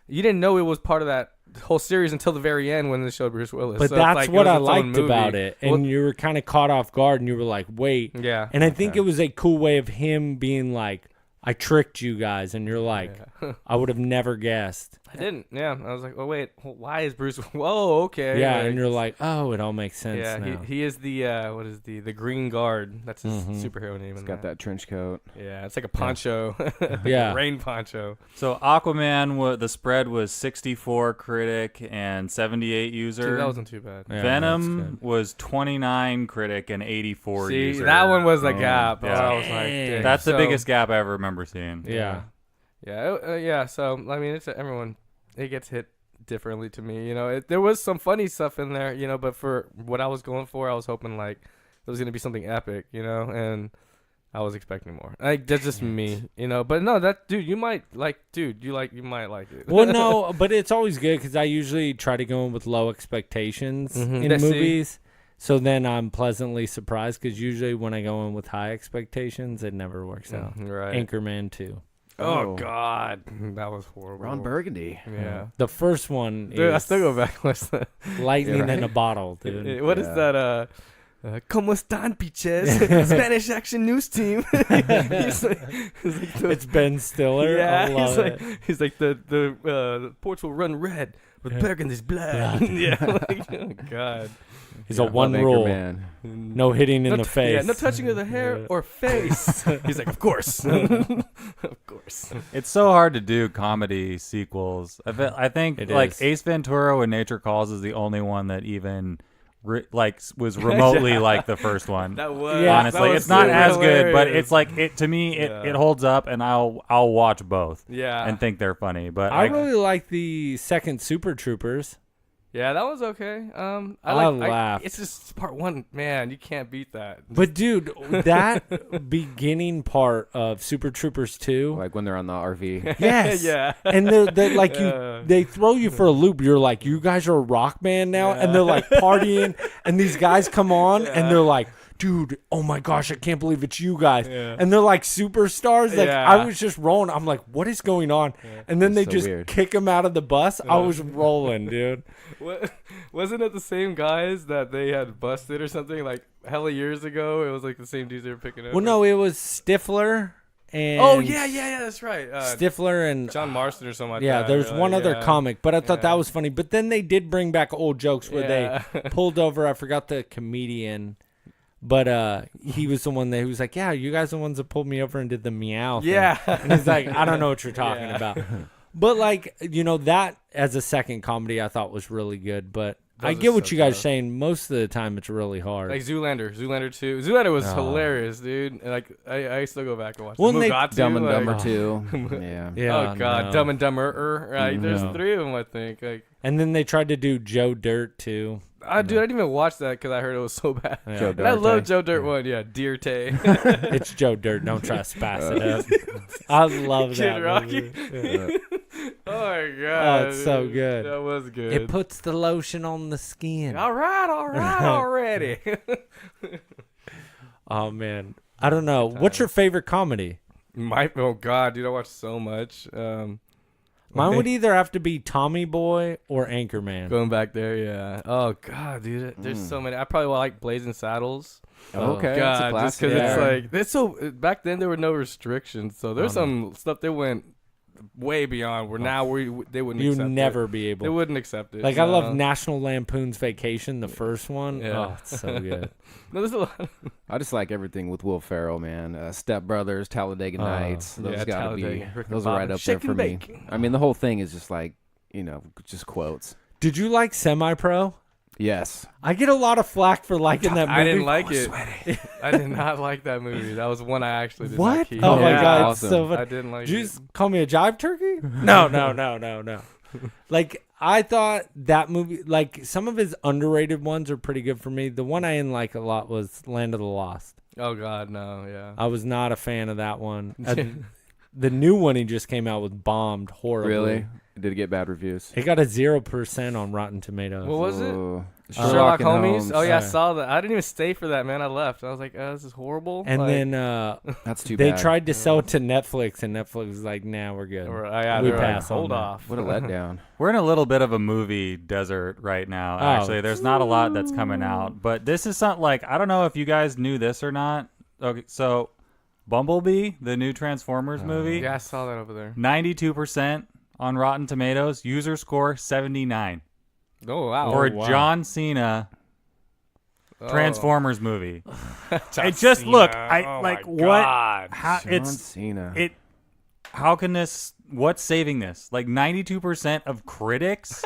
you didn't know it was part of that whole series until the very end when they showed Bruce Willis. But So it's that's like, it what was I its own liked movie. about it. And Well, you were kind of caught off guard, and you were like, wait. yeah. And I think it was a cool way of him being like, I tricked you guys. And you're like, I would have never guessed. I didn't. Yeah. I was like, oh wait, why is Bruce? Whoa, okay. Yeah, Like, and you're like, oh, it all makes sense yeah, now. he is the what is the Green Guard? That's his superhero name. It's in got that trench coat. Yeah, it's like a poncho. Yeah. Rain poncho. So Aquaman, the spread was 64 critic and 78 user. Dude, that wasn't too bad. Yeah, that's Venom good. was 29 critic and 84 See, user. that one was a gap. yeah. I was like, dang. That's the So- biggest gap I ever remember seeing. Yeah. Yeah. So I mean, it's everyone. It gets hit differently to me. There was some funny stuff in there. But for what I was going for, I was hoping like it was gonna be something epic. And I was expecting more. Like that's just me. But no, that dude, you might like. Dude, you might like it. Well, no, but it's always good because I usually try to go in with low expectations in Yeah, see. movies. So then I'm pleasantly surprised because usually when I go in with high expectations, it never works out. Right. Anchorman 2. Oh God, that was horrible. Ron Burgundy. Yeah. The first one Dude, I is still go back. What's that? lightning Yeah, right. in a bottle, dude. What is Yeah. that? ¿Cómo están, piches? Spanish Action News Team. he's like the, It's Ben Stiller. yeah, I love it. he's like the ports will run red with Burgundy's blood. yeah, like, oh God. He's a Love one rule. Anchorman. No hitting in the face. Yeah, no touching of the hair or face. He's like, of course, of course. It's so hard to do comedy sequels. I think It like is. Ace Ventura when Nature Calls is the only one that even was remotely like the first one. That was Yeah, Honestly, that was it's not super as good, but hilarious. it's like it to me. Yeah. It holds up, and I'll watch both. Yeah. and think they're funny. But I really like the second Super Troopers. Yeah, that was okay. I laughed. It's just part one, man. You can't beat that. But dude, that beginning part of Super Troopers 2, Like when they're on the RV. yes, Yeah. and they're like Yeah. they throw you for a loop. You're like, you guys are a rock band now, and they're like partying, and these guys come on, and they're like, dude, oh my gosh, I can't believe it's you guys, and they're like superstars. Like Yeah. I was just rolling. I'm like, what is going on? And then they so just weird. kick him out of the bus. I was rolling, dude. What, wasn't it the same guys that they had busted or something like hella years ago? It was like the same dudes they were picking up. Well, no, it was Stifler. and Oh yeah, that's right. Stifler and John Marston or something like yeah, that. there's one other yeah. comic, but I thought that was funny. But then they did bring back old jokes where Yeah. they pulled over. I forgot the comedian, but he was the one that was like, "Yeah, you guys are the ones that pulled me over and did the meow." Thing. Yeah. And he's like, "I don't know what you're talking about," but like that as a second comedy, I thought was really good. But I Those get are what so you guys are tough. saying. Most of the time, it's really hard. Like Zoolander 2. Zoolander was Oh. hilarious, dude. And, like I still go back and watch. Well, the and they- Mugatu, Dumb and like- Dumber too. Yeah. yeah. Oh god, no. Dumb and Dumber. Right, there's No. 3 of them, I think. Like, And then they tried to do Joe Dirt too. dude, I didn't even watch that because I heard it was so bad. Yeah. Joe And I love Dirt. Joe Dirt 1. Yeah, Dear Tay. It's Joe Dirt. Don't try to spice it up. I love Kid that Rocky. movie. Oh my god, it's so dude. good. That was good. It puts the lotion on the skin. all right already. Oh man, I don't know. What's your favorite comedy? Oh god, dude, I watched so much. Mine would either have to be Tommy Boy or Anchorman. Going back there, yeah. Oh god, dude, there's so many. I probably like Blazing Saddles. Okay. God, That's a just classic. because it's Yeah. like it's so. Back then there were no restrictions, so there's some stuff that went way beyond. Where now they wouldn't. You accept never it. be They able. wouldn't accept it. Like I love no. National Lampoon's Vacation, the first one. Yeah. Oh, it's so good. No, there's a lot. I just like everything with Will Ferrell, man. Step Brothers, Talladega Nights. Those yeah, gotta be. Talladega, Rick and Those are right Bobby. up there Shake for and me. bake. I mean, the whole thing is just like just quotes. Did you like Semi Pro? Yes. I get a lot of flack for liking that movie. I didn't like it. I did not like that movie. That was one I actually did not What? keep. Oh my Yeah, god, awesome. it's so I funny. didn't like Did you it. just call me a jive turkey? No. Like I thought that movie, like some of his underrated ones are pretty good for me. The one I didn't like a lot was Land of the Lost. Oh god, no, yeah. I was not a fan of that one. The new one he just came out with bombed horribly. Really? Did it get bad reviews? It got a 0% on Rotten Tomatoes. What was it? Oh, Sherlock and Holmes. Oh yeah, I Yeah. saw that. I didn't even stay for that, man. I left. I was like, this is horrible. And Like, then That's too they bad. tried to sell it to Netflix, and Netflix was like, "Nah, we're good." yeah, we they were like, pass on hold that. off. What a letdown. We're in a little bit of a movie desert right now. Oh. Actually, there's not a lot that's coming out, but this is something like I don't know if you guys knew this or not. Okay, so Bumblebee, the new Transformers movie, Yeah, I saw that over there. 92% on Rotten Tomatoes, user score 79 Oh wow. for a wow. John Cena Oh. Transformers movie. John It just Cena. look, I Oh like my what? God. How John it's Cena. it? How can this? What's saving this? Like 92% of critics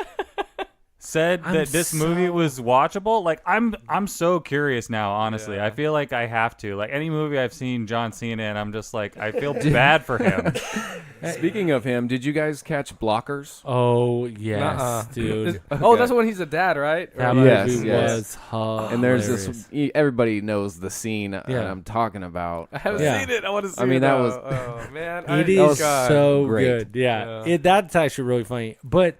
said I'm that this movie so- was watchable. Like I'm so curious now. Honestly, Yeah. I feel like I have to. Like any movie I've seen John Cena in, I'm just like I feel bad for him. Speaking of him, did you guys catch Blockers? Oh yes, Nuh-uh. dude. Oh, that's when he's a dad, right? That Or- Yes, movie yes. was hilarious. And there's this. Everybody knows the scene that Yeah. I'm talking about. I haven't Yeah. seen it. I want to see I mean, it. that now. was- Oh man, It that was is so great. good. Yeah, Yeah. that's actually really funny. But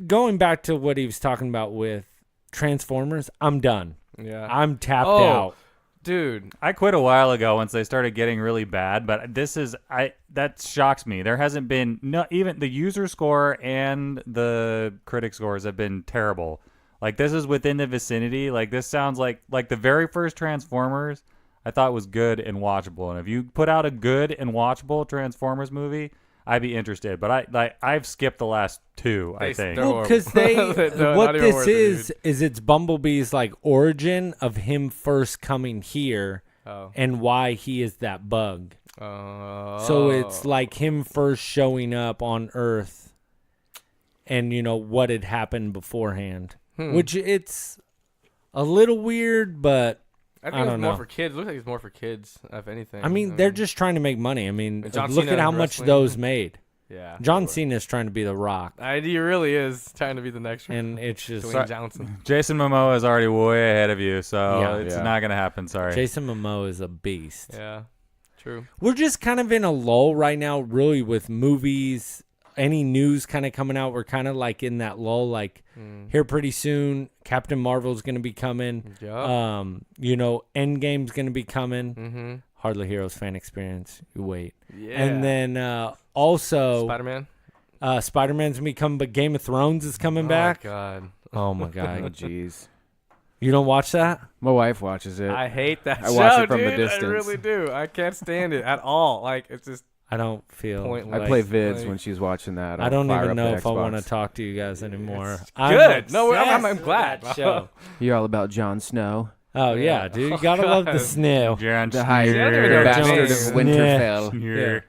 going back to what he was talking about with Transformers, I'm done. Yeah, I'm tapped Oh. out. dude. I quit a while ago once they started getting really bad, but that shocks me. There hasn't been even the user score and the critic scores have been terrible. Like this is within the vicinity. Like this sounds like the very first Transformers I thought was good and watchable. And if you put out a good and watchable Transformers movie, I'd be interested. But I've skipped the last two, I think. they're Well, because they They're what not even this worth it, is it's Bumblebee's like origin of him first coming here Oh. and why he is that bug. Oh. So it's like him first showing up on Earth, and what had happened beforehand, which it's a little weird, but I think I it's don't more know. for kids. It looks like it's more for kids, if anything. I mean they're just trying to make money. I mean, And John look Cena at how in much wrestling. those made. yeah. John Cena's trying to be The Rock, He really is trying to be the next and it's just Dwayne Johnson. Jason Momoa is already way ahead of you, so Yeah. it's Yeah. not going to happen. Sorry. Jason Momoa is a beast. Yeah, true. We're just kind of in a lull right now, really, with movies. Any news kind of coming out, we're kind of like in that lull. Like here pretty soon, Captain Marvel's going to be coming. Yeah. Endgame's going to be coming. Mm-hmm. Hardly Heroes fan experience. You wait. Yeah. And then also Spider-Man. Spider-Man's going to be coming, but Game of Thrones is coming back. Oh God. Oh my Oh, god. jeez. You don't watch that? My wife watches it. I hate that I show, watch it from dude. a distance. I really do. I can't stand it at all. Like, it's just I don't feel Pointless. I play like, vids like- when she's watching that. I I'll don't fire even up know the if I want to Xbox. talk to you guys anymore. good. No, I'm obsessed with glad. that show. You're all about Jon Snow, Oh yeah, dude, you gotta love the God. snow. John the high Yeah, I don't even know bastard of Jon Winterfell. Yeah.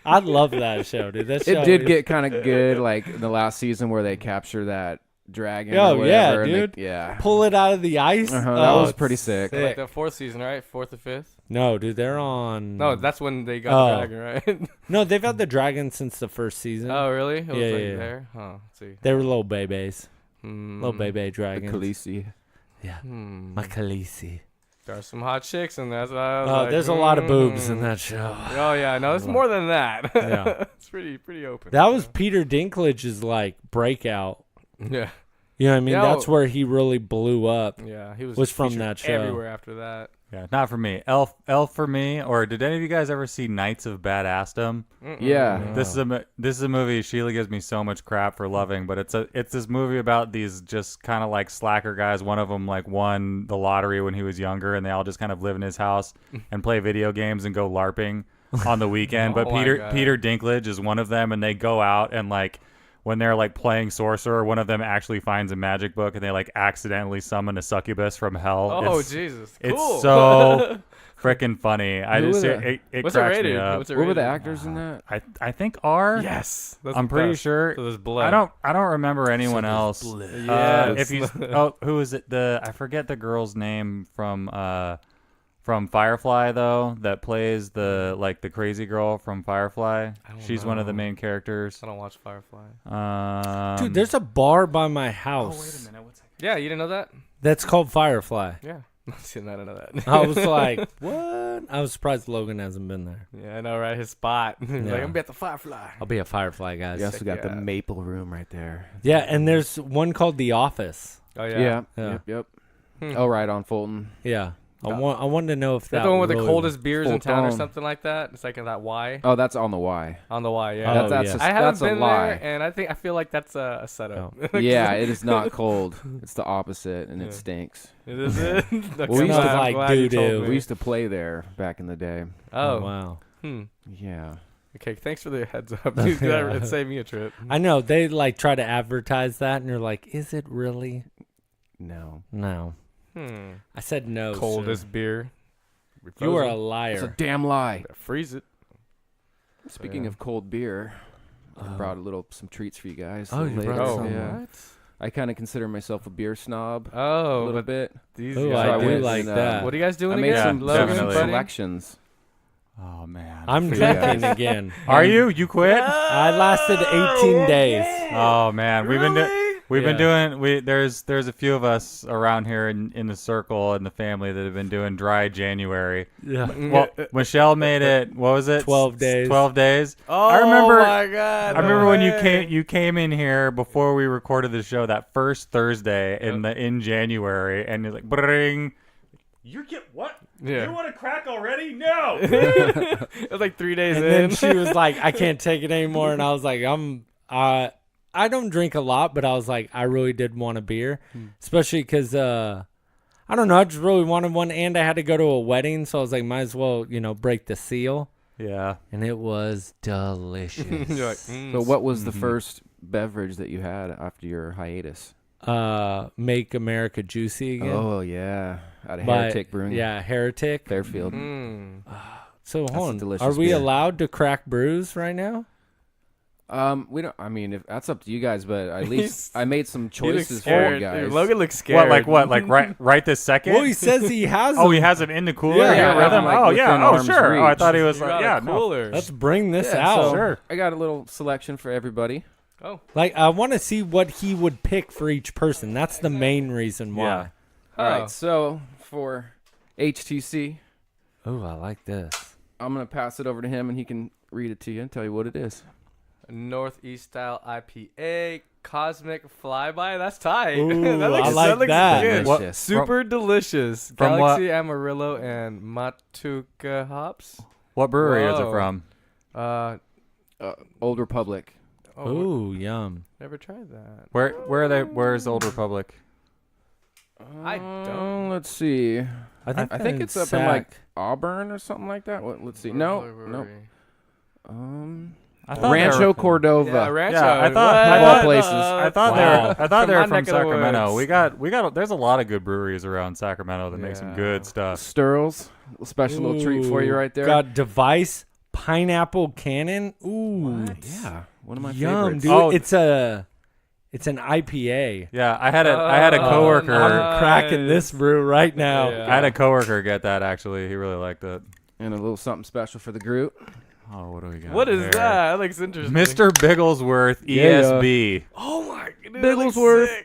I love that show, dude. That show It did is- get kind of good, like in the last season where they capture that dragon. Oh, or yeah, whatever, and dude. yeah. pull it out of the ice. Uh-huh, Oh, that was it's pretty sick. Like the 4th season, right? 4th or 5th? No, dude, they're on. No, that's when they got Oh. the dragon, right? no, they've had the dragon since the first season. Oh, really? It was Yeah, like yeah. there? Huh. Let's see. They were little babies, Hmm. little baby The dragons. Khaleesi. Yeah, Hmm. my Khaleesi. There's some hot chicks in there. So I was Oh, like, there's a lot of boobs in hmm. that show. Oh yeah, no, it's more than that. Yeah. It's pretty open. That was Peter Dinklage's like breakout. Yeah. You know what I mean? Yeah, That's where he really blew up. Yeah, he was Was from featured that show. everywhere after that. Yeah, not for me. Elf for me. Or did any of you guys ever see Knights of Badassdom? Yeah. This is a movie Sheila gives me so much crap for loving, but it's this movie about these just kind of like slacker guys. One of them like won the lottery when he was younger, and they all just kind of live in his house and play video games and go LARPing on the weekend. But Oh my God. Peter Dinklage is one of them, and they go out and like when they're like playing sorcerer, one of them actually finds a magic book and they like accidentally summon a succubus from hell. Oh It's- Jesus! It's Cool. so freaking funny. I Who just were the- it What's it cracks rated? me up. What's it What were the rated? actors in that? I think R. Yes, that's I'm the pretty best. sure. So there's blood. I don't remember anyone else. Yes. If you who is it? I forget the girl's name from Firefly though that plays the crazy girl from Firefly. don't She's one of the know. main characters. I don't watch Firefly. Dude, there's a bar by my house minute. What's that? Yeah, you didn't know that? that's called Firefly. Yeah. I don't know that. I was like, what? I was surprised Logan hasn't been there. Yeah, I know, right? His spot. He's like, Yeah. I'm gonna be at the Firefly. I'll be a Firefly, guys. You also got the yeah. maple room right there. Yeah, and there's one called The Office. Oh Yeah. Yeah. Yep. Hmm. Oh, right on Fulton. Yeah. I wanted to know if Is that that the one with the really coldest beers in town or Fulton. something like that? It's like in that Y. Oh, that's on the Y. On the Y, yeah. Oh, that's yeah. a, I haven't that's been a lie. there, and I feel like that's a setup. Yeah, it is not cold. It's the opposite, and Yeah. it stinks. It is it? we used to I'm like glad you told doo-doo. me. We used to play there back in the day. Oh, wow. hmm. Yeah. Okay, thanks for the heads up. Dude, that saved me a trip. I know they like try to advertise that, and you're like, is it really? No. No. Hmm. I said no. Coldest sir. beer. You are a It's a liar. damn lie. Freeze it. Speaking yeah. of cold beer, I brought some treats for you guys. Oh, a little you later. brought Oh, some. Yeah. what? I kind of consider myself a beer snob a Oh, little but bit. these Ooh, guys. I do went like and, that. What are you guys doing I made again? some Logan, definitely. buddy? selections. Oh man. I'm For you guys. drinking again. Are you? You quit? I lasted 18 days. Oh man, we've been Yeah. doing there's a few of us around here in the circle and the family that have been doing dry January. Yeah. Well, Michelle made it. What was it? 12 days. 12 days. Oh, I remember. my God. I remember when way. you came in here before we recorded the show that first Thursday in January, and you're like, bring. You get what? Yeah. You want to crack already? No. It was like 3 days And in. then she was like, I can't take it anymore. And I was like, I don't drink a lot, but I was like, I really did want a beer, especially because, I don't know, I just really wanted one, and I had to go to a wedding, so I was like, might as well, break the seal. Yeah. And it was delicious. You're like, So, what was the first beverage that you had after your hiatus? Make America Juicy again. Oh yeah, out of By- Heretic Brewing. Yeah, Heretic. Fairfield. So a hold on, delicious are we beer. allowed to crack brews right now? We don't. I mean, if that's up to you guys, but at least I made some He looks choices for you scared. guys. Logan looks scared. What? Like right this second? Well, he says he has Oh, them. he has them in the cooler. Yeah, here I with have him? them, like, Oh yeah. within Oh arm's sure. Oh, I reach. thought he was You like, got yeah. a No. cooler. Let's bring this Yeah, out. so Sure. I got a little selection for everybody. Oh. Like, I want to see what he would pick for each person. That's the main reason why. Yeah. All Oh. right, so for HTC, Oh, I like this. I'm gonna pass it over to him, and he can read it to you and tell you what it is. Northeast style IPA, Cosmic Flyby. That's tight. Ooh, that looks, I like looks that. Good. What- Delicious. Super delicious. from Galaxy Amarillo and Matuka hops. What brewery is it Whoa. from? Old Republic. Oh, Ooh, yum. never tried that. Where are they? Where's Old Republic? I don't. Let's see. I think it's up in like Auburn or something like that. Let's see. No. I thought Rancho Cordova. Yeah, Rancho. Yeah, I thought they were from Sacramento. We got. There's a lot of good breweries around Sacramento that make some good stuff. Sturls, a special little treat for you right there. Got Device Pineapple Cannon. Ooh, Yeah, one of my yum, favorites. dude. It's an IPA. Yeah, I had a coworker. I'm cracking this brew right now. Yeah. I had a coworker get that actually. He really liked it. And a little something special for the group. Oh, what do we got? What is here? that? That looks interesting. Mr. Bigglesworth ESB. Oh my god. Bigglesworth.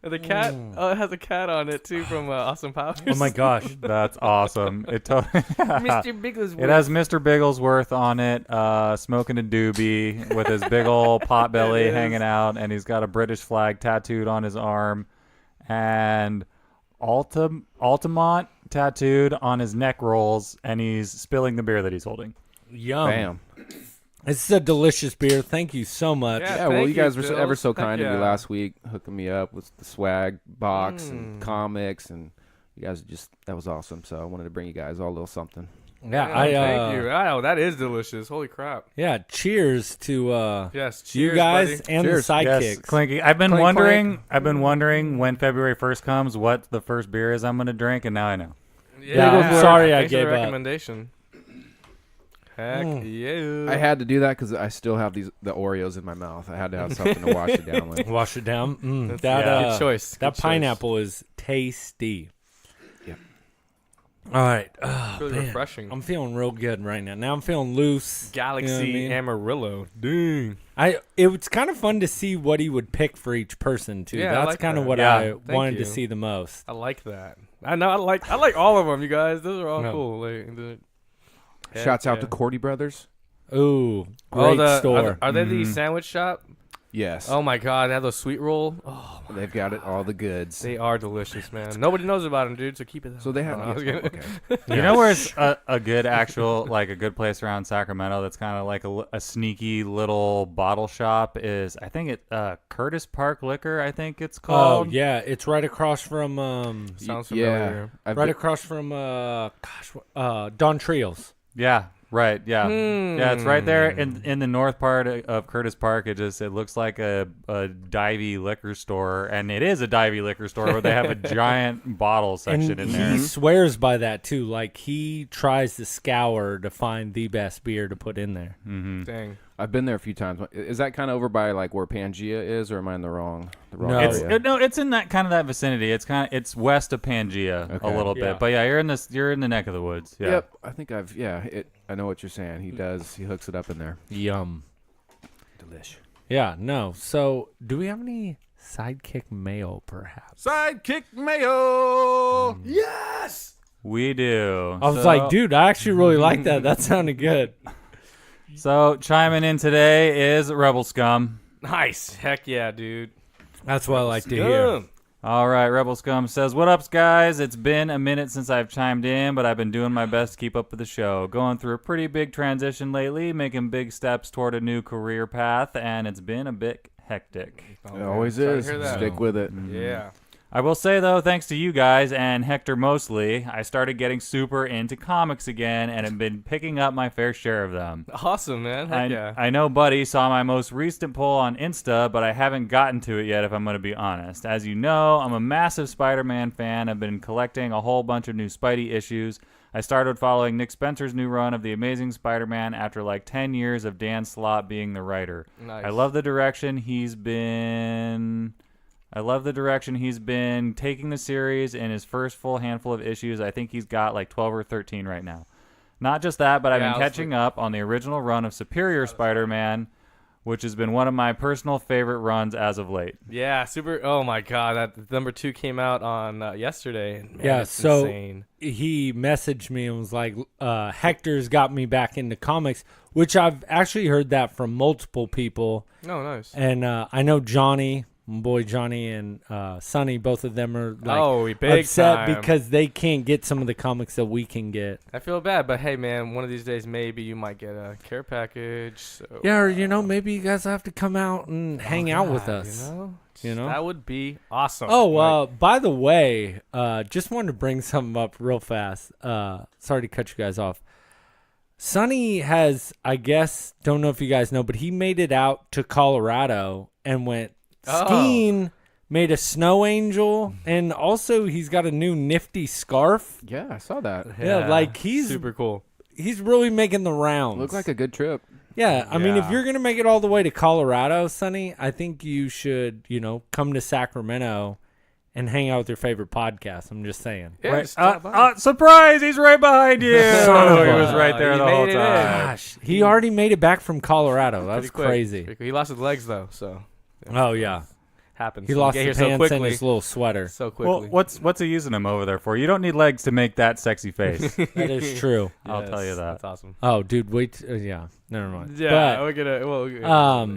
And the cat. Oh, it has a cat on it too from Awesome Powers. Oh my gosh. That's awesome. It totally. Mr. Bigglesworth. It has Mr. Bigglesworth on it, smoking a doobie with his big old pot belly hanging out, and he's got a British flag tattooed on his arm, and Altamont tattooed on his neck rolls, and he's spilling the beer that he's holding. Yum. Bam. This is a delicious beer. Thank you so much. Yeah. Yeah, well, thank you guys you, were Phil. ever so Heck kind to me yeah. last week, hooking me up with the swag box and comics, and you guys that was awesome. So I wanted to bring you guys all a little something. Yeah, Thank you. Wow, that is delicious. Holy crap. Yeah, cheers to Yes. Cheers, you guys buddy. and Cheers. the sidekicks. Yes, Clinky. I've been wondering when February 1st comes what the first beer is I'm going to drink, and now I know. Yeah, I'm sorry I Thanks for gave the up. recommendation. Heck yeah. I had to do that because I still have the Oreos in my mouth. I had to have something to wash it down with. Wash it down. Good That choice. Good choice. pineapple is tasty. Yep. All right. Really man. refreshing. I'm feeling real good right now. Now I'm feeling loose. Galaxy You know what I mean? Amarillo. Dang. It's kind of fun to see what he would pick for each person too. Yeah, I That's like kind of that. what Yeah. I Thank wanted to you. see the most. I like that. I know. I like all of them. You guys. Those are all No. cool. Heck Shouts out yeah. to Cordy Brothers. Ooh, great store. Are they the sandwich shop? Yes. Oh my god, they have those sweet roll. Oh, They've got it, all the goods. they are delicious, man. Nobody knows about them, dude. So keep it. So they have. No, I was yes, kidding. okay. You know where's a good actual, like a good place around Sacramento that's kind of like a sneaky little bottle shop is, I think Curtis Park Liquor, I think it's Oh called. yeah, it's right across from Sounds Yeah. familiar. I've right been- across from Don Trios. Yeah, right. Yeah, yeah. It's right there in the north part of Curtis Park. It looks like a divey liquor store, and it is a divey liquor store where they have a giant bottle section And in he there. swears by that too. Like he tries to scour to find the best beer to put in there. Dang. I've been there a few times. Is that kind of over by like where Pangea is, or am I in the wrong No. area? It's in that vicinity. It's west of Pangea a Okay. little Yeah. bit, but yeah, you're in the neck of the woods. Yeah. Yep. I think I know what you're saying. He hooks it up in there. Yum. Delish. Yeah. No. So, do we have any sidekick mail, perhaps? Sidekick Mayo. We do. I was like, dude, I actually really like that. That sounded good. So chiming in today is Rebel Scum. Nice. Heck yeah, dude. That's what I like to hear. All right, Rebel Scum says, "What up, guys? It's been a minute since I've chimed in, but I've been doing my best to keep up with the show. Going through a pretty big transition lately, making big steps toward a new career path, and it's been a bit hectic. It always Sorry to is. hear that. Stick with it. Yeah. I will say, though, thanks to you guys and Hector mostly, I started getting super into comics again and have been picking up my fair share of them. Awesome, man. Heck yeah. I know Buddy saw my most recent poll on Insta, but I haven't gotten to it yet, if I'm going to be honest. As you know, I'm a massive Spider-Man fan. I've been collecting a whole bunch of new Spidey issues. I started following Nick Spencer's new run of The Amazing Spider-Man after like 10 years of Dan Slott being the writer. Nice. I love the direction he's been taking the series in his first full handful of issues. I think he's got like 12 or 13 right now. Not just that, but I've Yeah, been catching up on the original run of Superior Spider-Man, which has been one of my personal favorite runs as of late. Yeah, super. Oh my god, that number 2 came out on yesterday. And man, Yeah, it's so insane. he messaged me and was like, Hector's got me back into comics, which I've actually heard that from multiple people. No, nice. And I know Johnny, my boy Johnny and Sonny, both of them are like big upset time. because they can't get some of the comics that we can get. I feel bad, but hey, man, one of these days maybe you might get a care package. So, Yeah, or maybe you guys have to come out and hang out with us. You know, that would be awesome. Oh, by the way, just wanted to bring something up real fast. Sorry to cut you guys off. Sonny has, I guess, don't know if you guys know, but he made it out to Colorado and went skiing, made a snow angel, and also he's got a new nifty scarf. Yeah, I saw that. Yeah, like he's super cool. He's really making the rounds. Looked like a good trip. Yeah, I mean, if you're going to make it all the way to Colorado, Sonny, I think you should, come to Sacramento and hang out with your favorite podcast. I'm just saying. Yeah, Right. Surprise! He's right behind you. Son of He a- was right there he the whole made it in. time. Gosh, he already made it back from Colorado. That's Pretty quick. crazy. Pretty quick. He lost his legs though, so Oh, yeah. happens. He lost get his here pants so and quickly. his little sweater. So quickly. Well, what's he using them over there for? You don't need legs to make that sexy face. That is true. I'll tell you that. That's awesome. Oh, dude, wait. Yeah, never mind. Yeah, But, we're gonna. We'll get yeah, All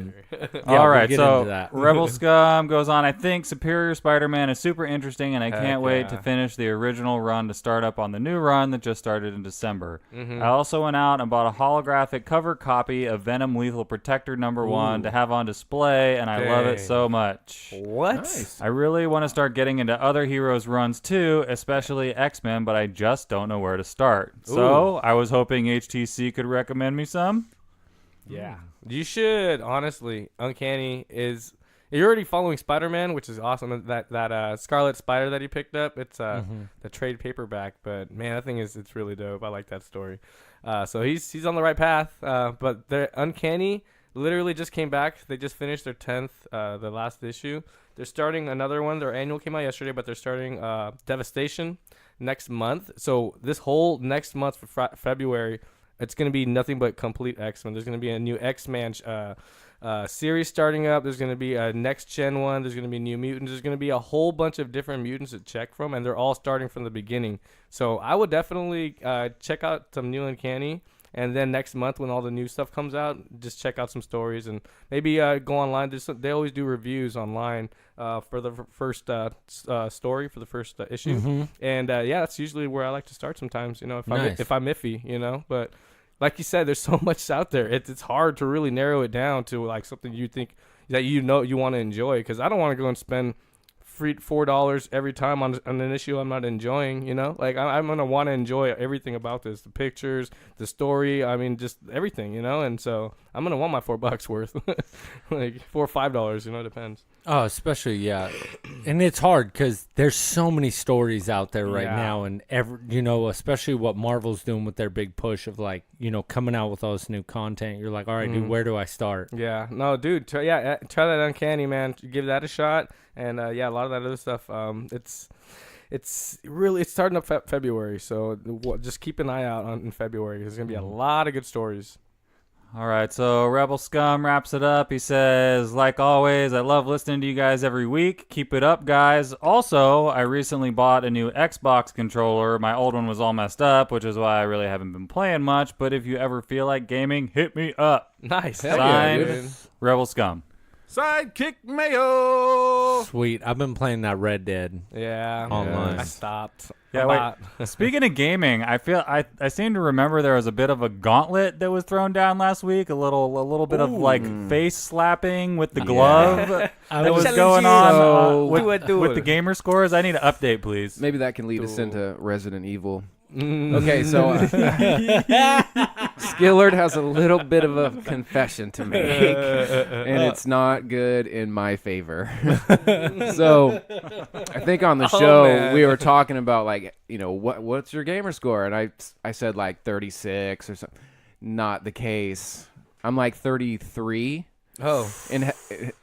we'll right, get so into that. Rebel Scum goes on. I think Superior Spider-Man is super interesting, and I can't wait to yeah. finish the original run to start up on the new run that just started in December. Mm-hmm. I also went out and bought a holographic cover copy of Venom Lethal Protector #1 to have on display, and I love it Dang. so much. What? Nice. I really want to start getting into other heroes runs too, especially X-Men, but I just don't know where to start. So I was hoping HTC could recommend me some. Yeah. You should, honestly. Uncanny is... You're already following SpiderMan, which is awesome. That Scarlet Spider that he picked up, it's the trade paperback. But, man, that thing it's really dope. I like that story. So he's on the right path. But they're Uncanny literally just came back. They just finished their 10th, the last issue. They're starting another one. Their annual came out yesterday, but they're starting Devastation next month. So this whole next month for February, it's going to be nothing but complete X-Men. There's going to be a new X-Men series starting up. There's going to be a next-gen one. There's going to be New Mutants. There's going to be a whole bunch of different mutants to check from, and they're all starting from the beginning. So I would definitely check out some new Uncanny. And then next month when all the new stuff comes out, just check out some stories and maybe go online. They always do reviews online for the first story, for the first issue. And, that's usually where I like to start sometimes, if I'm iffy, But like you said, there's so much out there. It's hard to really narrow it down to like something you think that you want to enjoy, because I don't want to go and spend $4 every time on an issue I'm not enjoying, Like I'm gonna want to enjoy everything about this, the pictures, the story, I mean just everything, And so I'm gonna want my $4 worth, like $4 or $5, it depends. Oh, especially, yeah. And it's hard because there's so many stories out there right now. And, especially what Marvel's doing with their big push of, like, coming out with all this new content. You're like, all right, dude, where do I start? Yeah. No, dude. Try that Uncanny, man. Give that a shot. And, a lot of that other stuff, it's starting up February. So just keep an eye out in February. There's going to be a lot of good stories. All right, so Rebel Scum wraps it up. He says, like always, I love listening to you guys every week. Keep it up, guys. Also, I recently bought a new Xbox controller. My old one was all messed up, which is why I really haven't been playing much. But if you ever feel like gaming, hit me up. Nice. Signed, Rebel Scum. Sidekick Mayo. Sweet. I've been playing that Red Dead. Yeah. Online. I stopped. Yeah, wait. Speaking of gaming, I feel I seem to remember there was a bit of a gauntlet that was thrown down last week. A little bit of like face slapping with the glove that was going on with the gamer scores. I need an update, please. Maybe that can lead us into Resident Evil. Okay, so Skillard has a little bit of a confession to make, and it's not good in my favor. So I think on the show we were talking about, like, what's your gamer score, and I said like 36 or something. Not the case. I'm like 33. Oh, and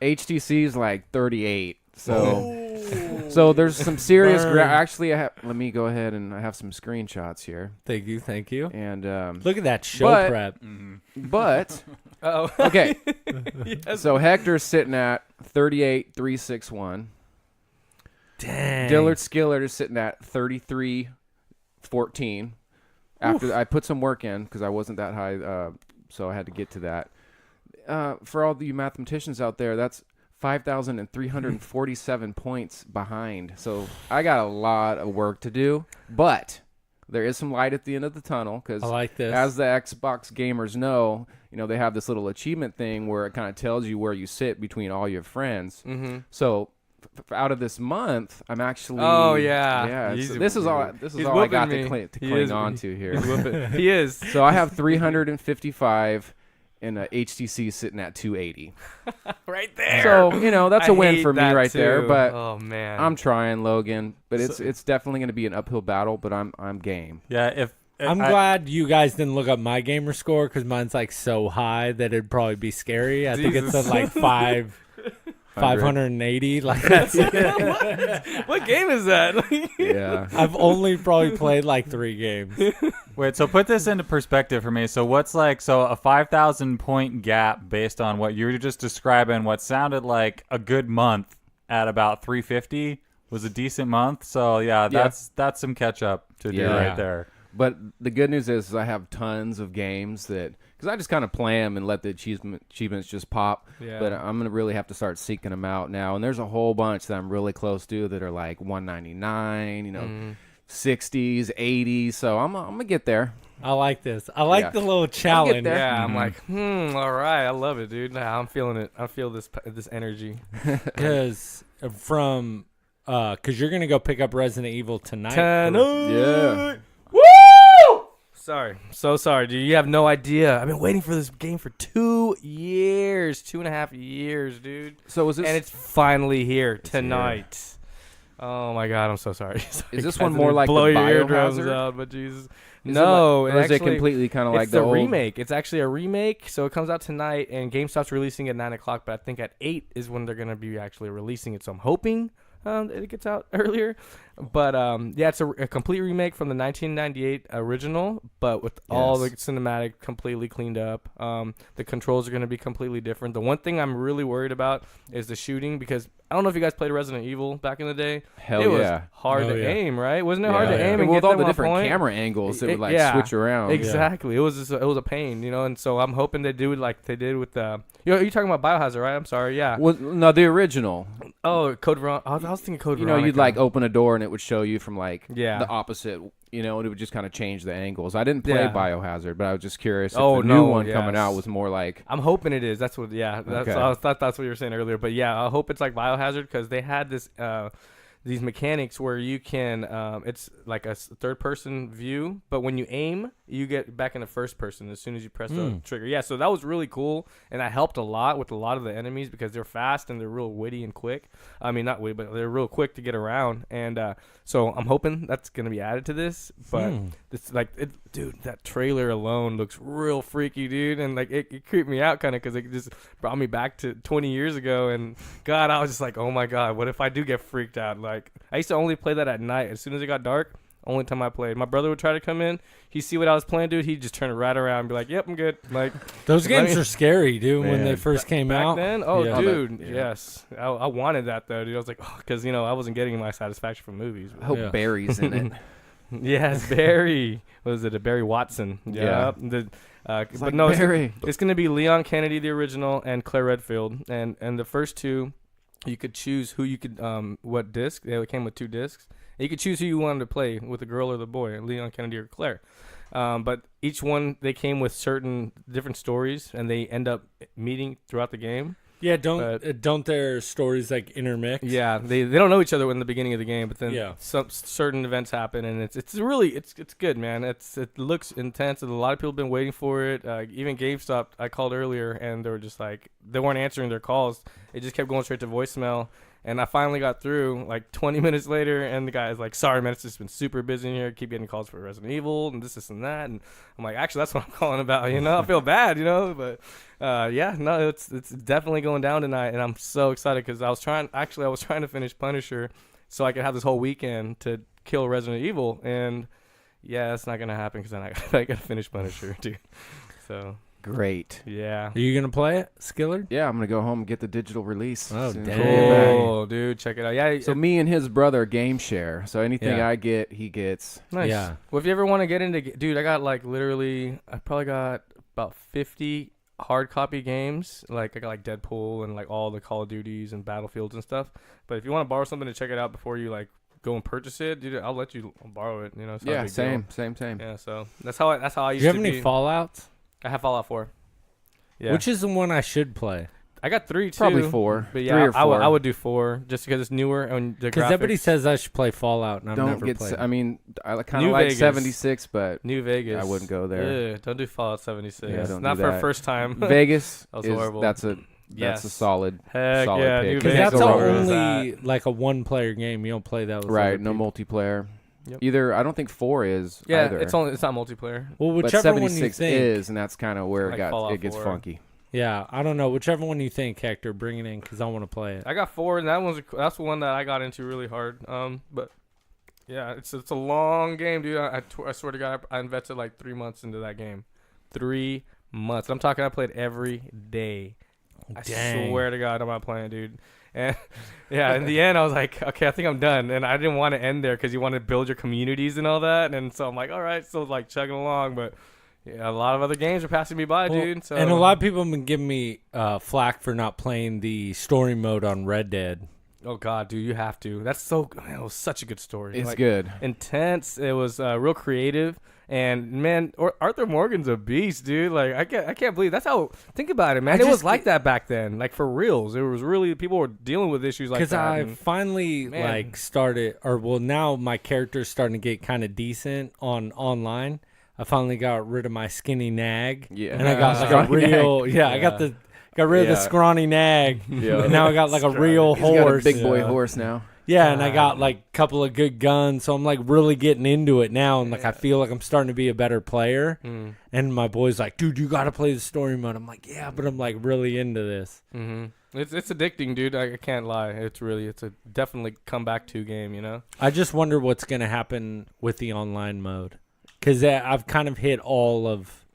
HTC's like 38. So there's some serious. Actually, let me go ahead and I have some screenshots here. Thank you. And look at that show prep. But okay. Yes. So Hector's sitting at 38,361. Dang. Dillard Skillard is sitting at 33,14. After I put some work in because I wasn't that high, so I had to get to that. For all the mathematicians out there, that's 5,347 points behind. So I got a lot of work to do, but there is some light at the end of the tunnel because I like this. as the Xbox gamers know, they have this little achievement thing where it kind of tells you where you sit between all your friends. Mm-hmm. So out of this month, I'm actually yeah. This is all I got to cling on to here. He is. So I have 355 and HTC sitting at 280. Right there. So that's a win hate for me that right there. too. But oh man, I'm trying, Logan. But it's definitely going to be an uphill battle. But I'm game. Yeah, if I'm glad you guys didn't look up my gamer score because mine's like so high that it'd probably be scary. I think it's at like 580. Like that's what game is that? Yeah. I've only probably played like 3 games. Wait, so put this into perspective for me. So what's a 5,000 point gap based on what you were just describing? What sounded like a good month at about 350 was a decent month. So yeah, that's some catch up to do right there. But the good news is I have tons of games that because I just kind of play them and let the achievements just pop. Yeah. But I'm gonna really have to start seeking them out now. And there's a whole bunch that I'm really close to that are like 199, 60s, 80s. So I'm gonna get there. I like this. I like the little challenge. there. Yeah, I'm like, all right, I love it, dude. Nah, I'm feeling it. I feel this energy. Because you're gonna go pick up Resident Evil tonight. Yeah. Woo! Sorry. So sorry, dude. You have no idea. I've been waiting for this game for 2 years. 2.5 years, dude. So is this? And it's finally here tonight. Oh, my God. I'm so sorry. Is this Guys, one more I didn't like blow the your eardrums Biohazard? out, but Jesus. Is No. it is it completely kind of like it's the the old remake. It's actually a remake. So it comes out tonight, and GameStop's releasing at 9 o'clock, but I think at 8 is when they're going to be actually releasing it. So I'm hoping it gets out earlier. But it's a complete remake from the 1998 original, but with all the cinematic completely cleaned up. The controls are going to be completely different. The one thing I'm really worried about is the shooting, because I don't know if you guys played Resident Evil back in the day. Hell it was yeah. hard to aim, right? Wasn't it hard to aim? And And with get all them the on different point? camera angles, it would switch around. Exactly. It was a pain, and so I'm hoping they do it like they did with the. You're talking about Biohazard, right? I'm sorry. Yeah. Well, no, the original. Oh, Code Veronica. I was thinking Code You Veronica. know, you'd like open a door and it would show you from like Yeah. the opposite, and it would just kind of change the angles. I didn't play Yeah. Biohazard, but I was just curious if Oh, the no, new one coming yes. out was more like. I'm hoping it is. That's what. Yeah. That's. Okay. I thought that's what you were saying earlier. But yeah, I hope it's like Biohazard because they had this. These mechanics where you can. It's like a third-person view, but when you aim, you get back in the first person as soon as you press the trigger. Yeah. So that was really cool, and that helped a lot with a lot of the enemies because they're fast and they're real witty and quick. I mean, not witty, but they're real quick to get around. And so I'm hoping that's gonna be added to this. But it's like, dude, that trailer alone looks real freaky, dude, and like it creeped me out kind of because it just brought me back to 20 years ago. And God, I was just like, oh my God, what if I do get freaked out? Like I used to only play that at night. As soon as it got dark, only time I played. My brother would try to come in. He'd see what I was playing, dude. He'd just turn it right around and be like, yep, I'm good. Like Those games are scary, dude. When they first came back out. then. Oh, Yeah. dude, yes. I wanted that though, dude. I was like, because I wasn't getting my satisfaction from movies. I hope Barry's in it. Yes, Barry. Was it a Barry Watson? Yeah. But like no, Barry. it's going to be Leon Kennedy, the original, and Claire Redfield. And the first two, you could choose who you could, what disc. They came with 2 discs. And you could choose who you wanted to play with, the girl or the boy, Leon Kennedy or Claire. But each one, they came with certain different stories, and they end up meeting throughout the game. Yeah, don't their stories like intermix? Yeah, they don't know each other in the beginning of the game, but then some certain events happen, and it's really it's good, man. It looks intense, and a lot of people have been waiting for it. Even GameStop, I called earlier, and they were just like they weren't answering their calls. It just kept going straight to voicemail. And I finally got through like 20 minutes later, and the guy is like, sorry, man, it's just been super busy in here. Keep getting calls for Resident Evil and this and that. And I'm like, actually, that's what I'm calling about, I feel bad, But it's definitely going down tonight. And I'm so excited because I was trying to finish Punisher so I could have this whole weekend to kill Resident Evil. And yeah, that's not going to happen because then I got to finish Punisher, dude. So. Great. Yeah. Are you going to play it, Skillard? Yeah, I'm going to go home and get the digital release. Oh, as soon as I dang. get back. Cool, dude. Check it out. Yeah. So me and his brother game share. So anything I get, he gets. Nice. Yeah. Well, if you ever want to get into, dude, I got like literally, I probably got about 50 hard copy games. Like I got like Deadpool and like all the Call of Duties and Battlefields and stuff. But if you want to borrow something to check it out before you like go and purchase it, dude, I'll let you borrow it. You know. It's not a Yeah, big same. deal. Same. Yeah. So that's how I used Do you have to any be. Fallouts? I have Fallout 4. Yeah. Which is the one I should play? I got 3 too. Probably 4. But 3 yeah, or 4. I would do 4 just because it's newer and the Because everybody graphics. says I should play Fallout, and I've Don't never get. played. I mean, I kind New of like Vegas. 76, but New Vegas. I wouldn't go there. Yeah, don't do Fallout 76. Yeah, don't Not do for a that. first time. Vegas That was is horrible. that's a Yes. solid Heck solid yeah, pick. New Because Vegas that's will a roll with only like a one-player game. You don't play that with right. other No people. multiplayer. Yep. Either I don't think 4 is Yeah, either. it's not multiplayer. Well, but whichever one you 76 think. is, and that's kind of where Like it Fallout gets 4. funky. Yeah, I don't know. Whichever one you think, Hector, bring it in because I want to play it. I got 4, and that's the one that I got into really hard. But yeah, it's a long game, dude. I swear to God, I invested like 3 months into that game. 3 months. I'm talking. I played every day. I Dang. swear to God, I'm not playing, dude. And yeah, in the end, I was like, okay, I think I'm done. And I didn't want to end there because you want to build your communities and all that. And so I'm like, all right, so like chugging along, but. Yeah, a lot of other games are passing me by, Well, dude. So. And a lot of people have been giving me flack for not playing the story mode on Red Dead. Oh God, dude, you have to. That's so. Man, it was such a good story. It's Like, good. intense. It was real creative, and man, Arthur Morgan's a beast, dude. Like I can't believe that's how. Think about it, man. It was like that back then, like for reals. It was really people were dealing with issues like that. Because I and- finally Man. like started, or well, now my character's starting to get kind of decent on online. I finally got rid of my skinny nag. Yeah. And I got like a Scrawny nag. real, I got rid of the Yeah. scrawny nag. Yeah. And now I got like a real He's got a horse. big boy horse now. Yeah, and I got like a couple of good guns, so I'm like really getting into it now, and like I feel like I'm starting to be a better player. Mm. And my boy's like, "Dude, you got to play the story mode." I'm like, "Yeah, but I'm like really into this." It's addicting, dude. I can't lie. It's a definitely come back to game. You know. I just wonder what's gonna happen with the online mode, because I've kind of hit all of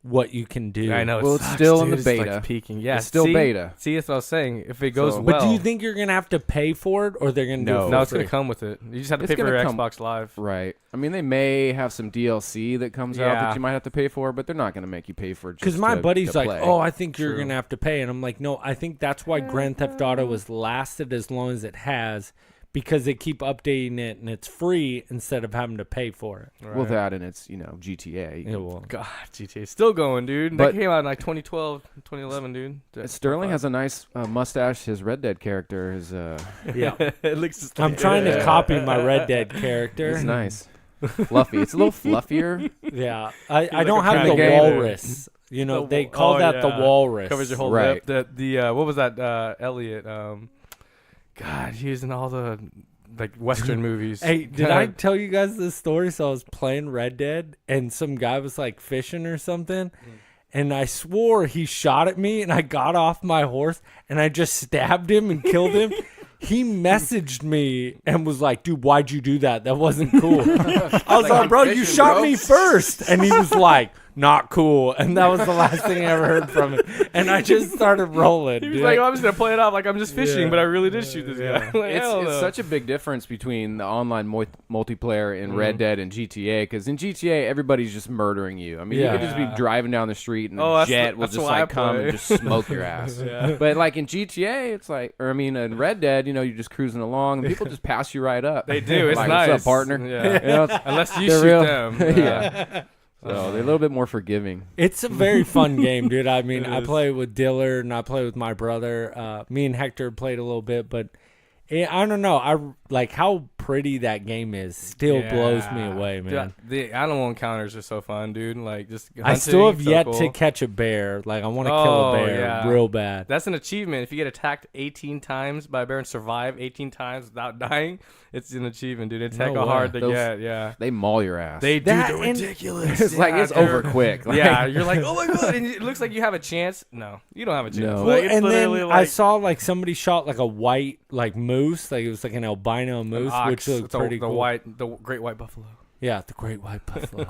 what you can do. I know. Well, it it's sucks, still in dude. the It's, like, beta. peaking. Yeah, It's still see? beta. See, that's what I was saying. If it goes So- well, But do you think you're gonna have to pay for it, or they're gonna do it? No. For no, it's free? gonna come with it. You just have to It's pay for your gonna come- Xbox Live. Right. I mean, they may have some DLC that comes out Yeah. that you might have to pay for, but they're not going to make you pay for it. Because my buddy's like, play. "Oh, I think you're True. gonna have to pay," and I'm like, "No, I think that's why Grand Theft Auto has lasted as long as it has, because they keep updating it and it's free instead of having to pay for it." Well, that and it's, GTA. Yeah, well, God, GTA is still going, dude. But- That came out in like 2012, 2011, dude. Sterling has a nice mustache. His Red Dead character is yeah. it looks just I'm like trying to Yeah. copy my Red Dead character. it's nice. Fluffy. It's a little fluffier. Yeah, I like don't a have kinda the gamer. walrus. You know, The they wa- call oh, that the yeah. walrus. covers your whole Right. lip. The what was that? Elliot. God, he was in all the like Western movies. Hey, did I tell you guys this story? So I was playing Red Dead, and some guy was like fishing or something, and I swore he shot at me, and I got off my horse, and I just stabbed him and killed him. He messaged me and was like, "Dude, why'd you do that? That wasn't cool." I was like, "Bro, you fishing, shot bro." me first," and he was like, "Not cool," and that was the last thing I ever heard from him. And I just started rolling. He was dude. like, I'm just gonna play it off like I'm just fishing, Yeah. but I really did shoot this guy. Like, hell It's no. such a big difference between the online multiplayer in Red Dead and GTA, because in GTA everybody's just murdering you. I mean, you could just be Yeah. driving down the street and Oh, a that's jet the- will that's just why I like come play. and just smoke your ass. But like in GTA, it's like, or I mean, in Red Dead, you're just cruising along and people just pass you right up. They do. It's like, nice. What's up, partner? Yeah. It's- Unless you they're shoot real- them. yeah. So they're a little bit more forgiving. It's a very fun game, dude. I mean, It I is. play with Diller and I play with my brother. Me and Hector played a little bit, but I don't know. I like how pretty that game is. Still blows me Yeah. away, Dude, man. the animal encounters are so fun, dude. Like just I still have hunting, so yet cool. to catch a bear. Like I want to kill a Oh, bear yeah. real bad. That's an achievement. If you get attacked 18 times by a bear and survive 18 times without dying, it's an achievement, dude. It's No hecka way. hard to Those- get. Yeah. They maul your ass. They do. That They're and- ridiculous. it's like it's over quick. Like, Yeah, you're like, oh my god, and it looks like you have a chance. No, you don't have a chance. No. Well, Like, it's and then literally I like saw like somebody shot like a white like moose, like it was like an albino an moose, ox. which looked It's pretty cool. The great white buffalo. Yeah, the great white buffalo.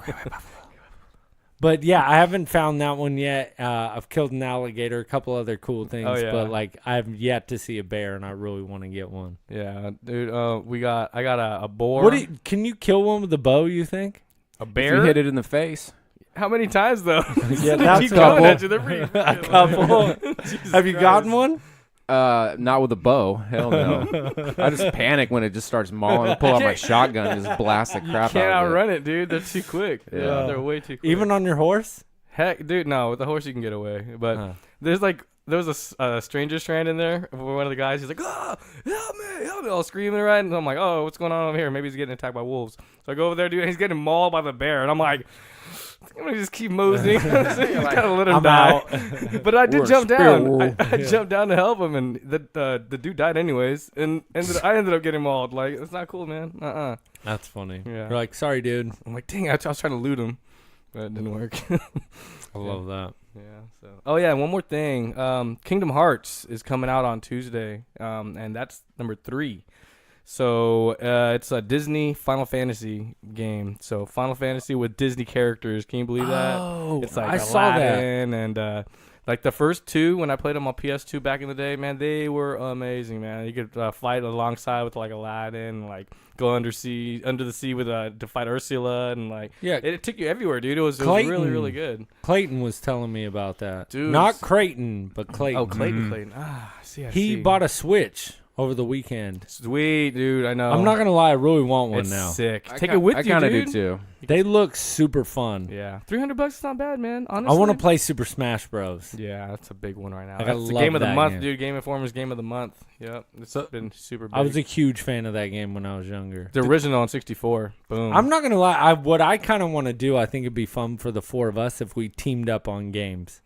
But yeah, I haven't found that one yet. I've killed an alligator, a couple other cool things, Oh, yeah. but like I've yet to see a bear, and I really want to get one. Yeah, dude. I got a boar. What can you kill one with a bow? You think? a if bear? you hit it in the face. How many times though? Yeah, They that's keep a coming couple. at you. They're pretty A couple. Have you gotten one? Not with a bow. Hell no. I just panic when it just starts mauling. I pull out my shotgun and just blast the crap Can't out of it. outrun it, dude. They're too quick. Yeah. They're way too quick. Even on your horse? Heck, dude, no. With the horse, you can get away. But there was a stranger strand in there. One of the guys, he's like, "Oh, help me!" All screaming right, and I'm like, "Oh, what's going on over here? Maybe he's getting attacked by wolves." So I go over there, dude, and he's getting mauled by the bear, and I'm like, I'm gonna just keep moseying. Gotta let him I'm die. out. But I We're did a jump spirit down. wolf. I jumped down to help him, and the dude died anyways. And I ended up getting mauled. Like, it's not cool, man. That's funny. Yeah. You're like, sorry, dude. I'm like, dang, I was trying to loot him, but it didn't work. I love that. Yeah. So. Oh yeah, one more thing. Kingdom Hearts is coming out on Tuesday, and that's number 3. So it's a Disney Final Fantasy game. So Final Fantasy with Disney characters. Can you believe that? Oh, It's like I saw that. Aladdin and like the first 2 when I played them on PS2 back in the day, man, they were amazing, man. You could fight alongside with like Aladdin, and, like go under the sea with to fight Ursula, and like it took you everywhere, dude. It was really really good. Clayton was telling me about that. Dude. Not Creighton, but Clayton. Oh, Clayton. Ah, I He see. bought a Switch over the weekend. Sweet, dude. I know. I'm not gonna lie, I really want one It's now. sick. I Take ki- it with I you, kind of dude. do too. They look super fun. Yeah, $300 is not bad, man. Honestly, I want to play Super Smash Bros. Yeah, that's a big one right now. Like, I That's the love game of the that month, game. dude. Game Informer's game of the month. Yep, it's So- been super big. I was a huge fan of that game when I was younger. the original on 64. Boom. I'm not gonna lie. What I kind of want to do, I think it'd be fun for the 4 of us if we teamed up on games,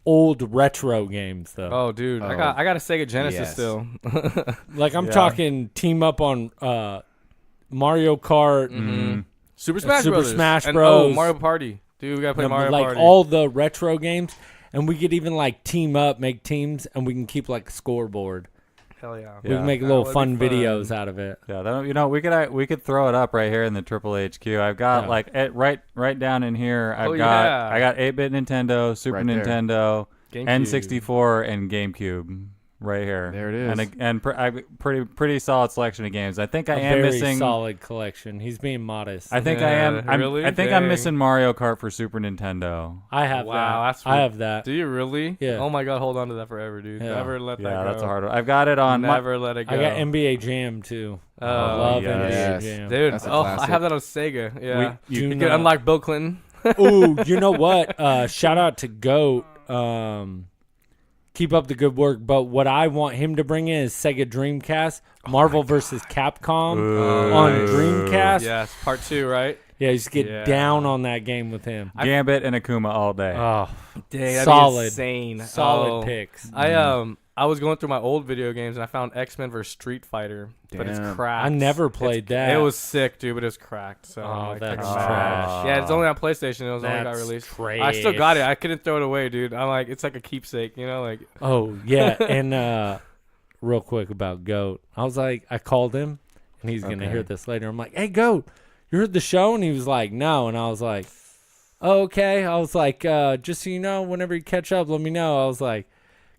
old retro games though. Oh, dude, I got a Sega Genesis Yes. still. Like I'm Yeah. talking team up on Mario Kart, Super Smash Super Brothers. Smash And, Bros. Mario Party. Dude, we gotta play Mario like Party. all the retro games, and we could even like team up, make teams, and we can keep like a scoreboard. Hell yeah. We can make That little would fun be fun. videos out of it. Yeah, we could throw it up right here in the Triple HQ. I've got right down in here. I got 8-bit Nintendo, Super Right there. Nintendo, GameCube. N64, and GameCube. Right here. There it is. And pretty solid selection of games. I think I A am very missing. solid collection. He's being modest. I think I am. Really? I think I'm Dang. missing Mario Kart for Super Nintendo. I have Wow, that. that's I have that. Do you really? Yeah. Oh my God, hold on to that forever, dude. Yeah. Never let that Yeah, go. that's a hard one. I've got it on. Never let it go. I got NBA Jam too. Oh, I love yes. NBA Yes. Jam. Dude, That's a I classic. have that on Sega. Yeah. Do you can not- unlock Bill Clinton. Ooh, you know what? Shout out to Goat. Keep up the good work. But what I want him to bring in is Sega Dreamcast, Marvel vs. Capcom on Dreamcast. Yes, part 2, right? Yeah, just get Yeah. down on that game with him. Gambit and Akuma all day. Oh, Dang, that'd solid, be insane. solid picks. I was going through my old video games and I found X-Men vs Street Fighter, but it's Damn. cracked. I never played that. It was sick, dude, but it was cracked. So I'm Oh, like, that's taking it back. trash. Yeah, it's only on PlayStation. It was only got That's released. trash. I still got it. I couldn't throw it away, dude. I'm like, it's like a keepsake, you know, like. Oh yeah, and real quick about Goat, I called him, and he's gonna Okay. hear this later. I'm like, hey Goat, you heard the show? And he was like, no, and I was like, oh, okay. I was like, just so you know, whenever you catch up, let me know. I was like,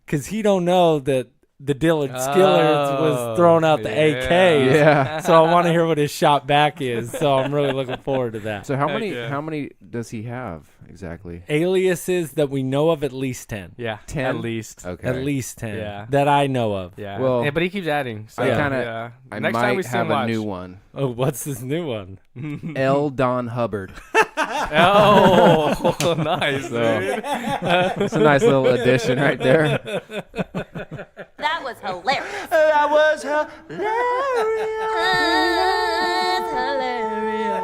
because he don't know that the Dylan Skillers was throwing out the AKs. Yeah. So I want to hear what his shot back is. So I'm really looking forward to that. So how Heck many yeah. how many does he have exactly? Aliases that we know of, at least 10. Yeah, 10? at least. Okay. At least 10 Yeah. that I know of. Yeah. Well, Yeah, but he keeps adding. So, I kinda- yeah. I Next might time we see have him a watch. new one. Oh, what's this new one? L. Don Hubbard. Oh, nice, So- dude. It's a nice little addition right there. That was hilarious. That was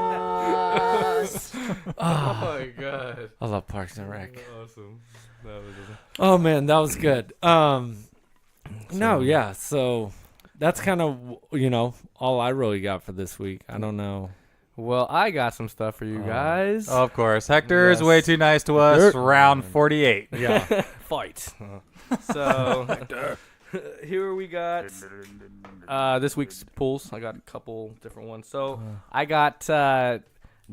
Hilarious. Oh my God. I love Parks and Rec. Awesome. That was awesome. Oh man, that was good. No, yeah. So that's kind of all I really got for this week. I don't know. Well, I got some stuff for you guys. Of course, Hector is Yes. way too nice to us. Round 48. Yeah. Fight. So, here we got this week's pools. I got a couple different ones. So, I got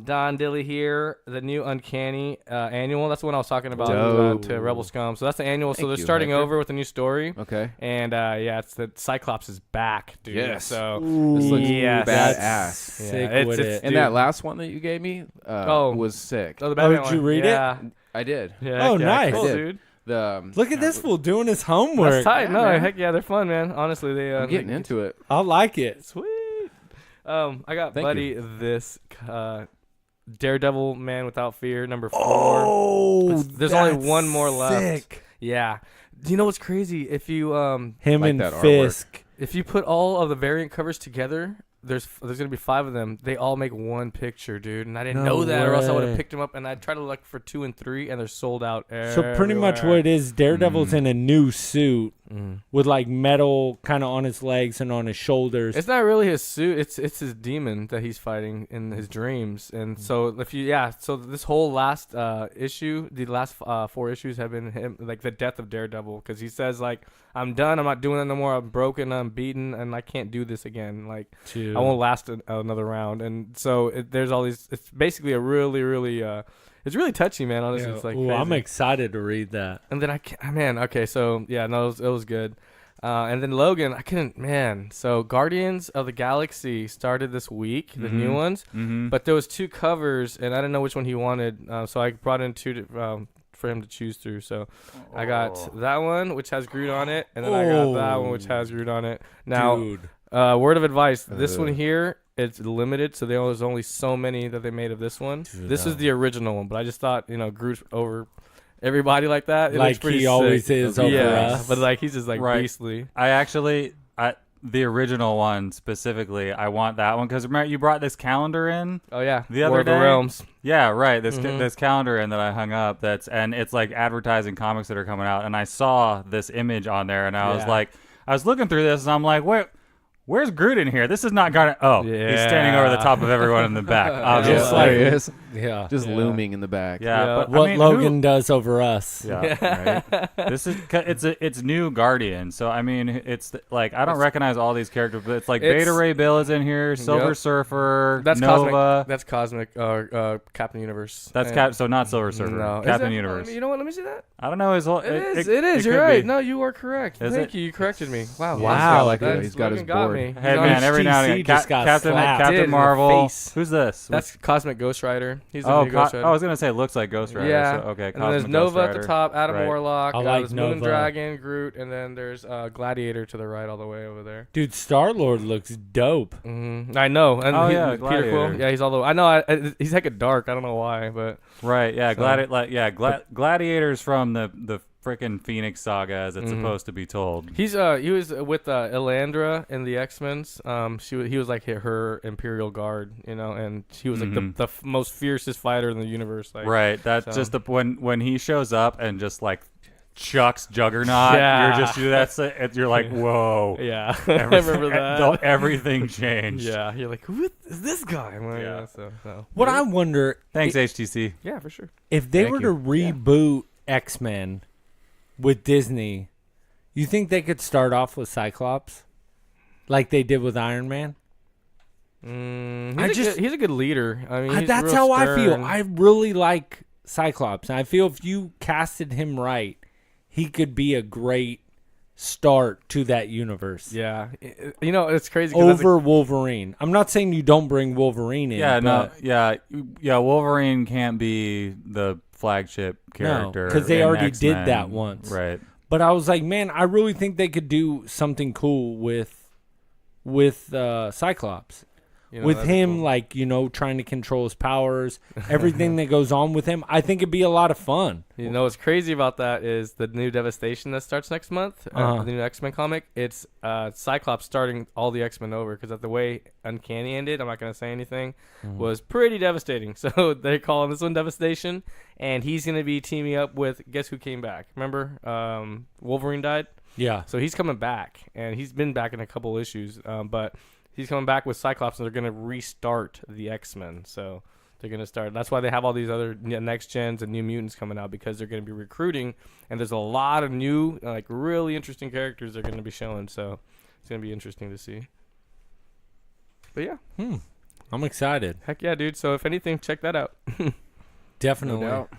Don Dilly here, the new Uncanny annual. That's the one I was talking about Dope. to Rebel Scum. So that's the annual. So Thank they're you, starting Hector. over with a new story. Okay. And it's the Cyclops is back, dude. Yes. So This looks yes. badass. Sick it's- with it's- it. And that last one that you gave me was sick. Oh, the Batman did you one. read it? Yeah. I did. Yeah. Oh, yeah, nice. Cool, I did. dude. The Look at this fool doing his homework. That's tight. Yeah, No, man. heck yeah, they're fun, man. Honestly, they. I'm getting into it. I like it. Sweet. I got Thank Buddy this Daredevil Man Without Fear #4. Oh, There's only that's one more left. sick. Yeah. Do you know what's crazy? If you Him Like and that artwork. Fisk. if you put all of the variant covers together, there's gonna be 5 of them. They all make one picture, dude. And I didn't No know that, or else I would way. have picked them up. And I tried to look for 2 and 3, and they're sold out. So pretty much what it is, Daredevil's in a new suit with like metal kind of on his legs and on his shoulders. It's not really his suit. It's his demon that he's fighting in his dreams. And so if you so this whole last issue, the last 4 issues have been him, like the death of Daredevil, because he says like, I'm done. I'm not doing it no more. I'm broken. I'm beaten, and I can't do this again. Like Dude. I won't last another round. And so there's all these. It's basically a really it's really touchy, man. Honestly, Yeah. it's like Ooh, I'm crazy. excited to read that. And then okay, so yeah, no, it was good. And then Logan, I couldn't, man. So Guardians of the Galaxy started this week, the new ones, but there was 2 covers, and I didn't know which one he wanted, so I brought in 2 for him to choose through. So I got that one, which has Groot on it, and then I got that one, which has Groot on it. Now, Dude. word of advice: this one here, it's limited, so there's only so many that they made of this one. Dude, this is the original one, but I just thought, Groot over everybody like that. It Like looks pretty he always sick. is over us. But like he's just like Right. beastly. The original one specifically, I want that one because remember you brought this calendar in. Oh yeah, The other War of the day? Realms. Yeah, right. This calendar in that I hung up. And it's like advertising comics that are coming out. And I saw this image on there, and I was Yeah. like, I was looking through this, and I'm like, where's Groot in here? This is not gonna. Oh, he's standing over the top of everyone in the back. Obviously. Just like- There he is. Yeah. Just looming in the back. yeah, Yeah. but What I mean, Logan does over us. Yeah, right. It's new Guardian, so I mean like I don't recognize all these characters, but it's like It's- Beta Ray Bill is in here, Silver Yep. Surfer, That's Nova. cosmic. That's cosmic. Captain Universe. That's And- so not Silver Surfer, No, Is Captain that- Universe. You know what? Let me see that. I don't know his whole. It is. You're could right. be. No, you are correct. Is Thank it? you. You corrected me. Wow. Wow, like That's- he's got his Logan got board. me. Hey You know, man, every now and HTC again, just got Captain slapped. Did in the Marvel. face. Who's this? That's Cosmic Ghost Rider. He's the oh, new Ghost Rider. I was gonna say looks like Ghost Rider. Yeah. So, okay. And then there's Cosmic Nova Ghost at the Rider. top, Adam Right. Warlock, I like there's Moon Nova. Dragon, Groot, and then there's Gladiator to the right all the way over there. Dude, Star-Lord looks dope. I know. And Oh, he- yeah, Peter Gladiator. Quill. Yeah, he's all the I know. He's hecka dark. I don't know why, but Right. Yeah. So- Gladiators from the frickin' Phoenix Saga, as it's supposed to be told. he was with Elandra in the X-Men's. He was like her Imperial Guard, and she was like the most fiercest fighter in the universe. Like, Right. That's so- just when he shows up and just like chucks Juggernaut. Yeah. You're like, whoa. Yeah, I remember that. Everything changed. Yeah, you're like, who is this guy? Well, Yeah. yeah. So What I wonder, Thanks, HTC. yeah, for sure. if they Thank were you. to reboot X-Men with Disney, you think they could start off with Cyclops like they did with Iron Man? He's a good leader. I mean, he's That's real how I feel. stern. I really like Cyclops. And I feel if you casted him right, he could be a great start to that universe. Yeah, it's crazy. 'cause Over Wolverine. I'm not saying you don't bring Wolverine in. Yeah, no, but yeah. Wolverine can't be the flagship character because they in already did X-Men. that once. Right. But I was like, man, I really think they could do something cool with Cyclops. With that'd be him, cool. like, trying to control his powers, everything that goes on with him, I think it'd be a lot of fun. What's crazy about that is the new Devastation that starts next month, the new X-Men comic. It's Cyclops starting all the X-Men over because the way Uncanny ended, I'm not gonna say anything, was pretty devastating. So they're calling this one Devastation, and he's gonna be teaming up with guess who came back? Remember, Wolverine died, Yeah. so he's coming back, and he's been back in a couple issues, but he's coming back with Cyclops, and they're gonna restart the X-Men. So they're going to start. That's why they have all these other next gens and new mutants coming out, because they're going to be recruiting, and there's a lot of new, like, really interesting characters they're going to be showing. So it's going to be interesting to see. But yeah. I'm excited. Heck yeah, dude. So if anything, check that out. Definitely. doubt.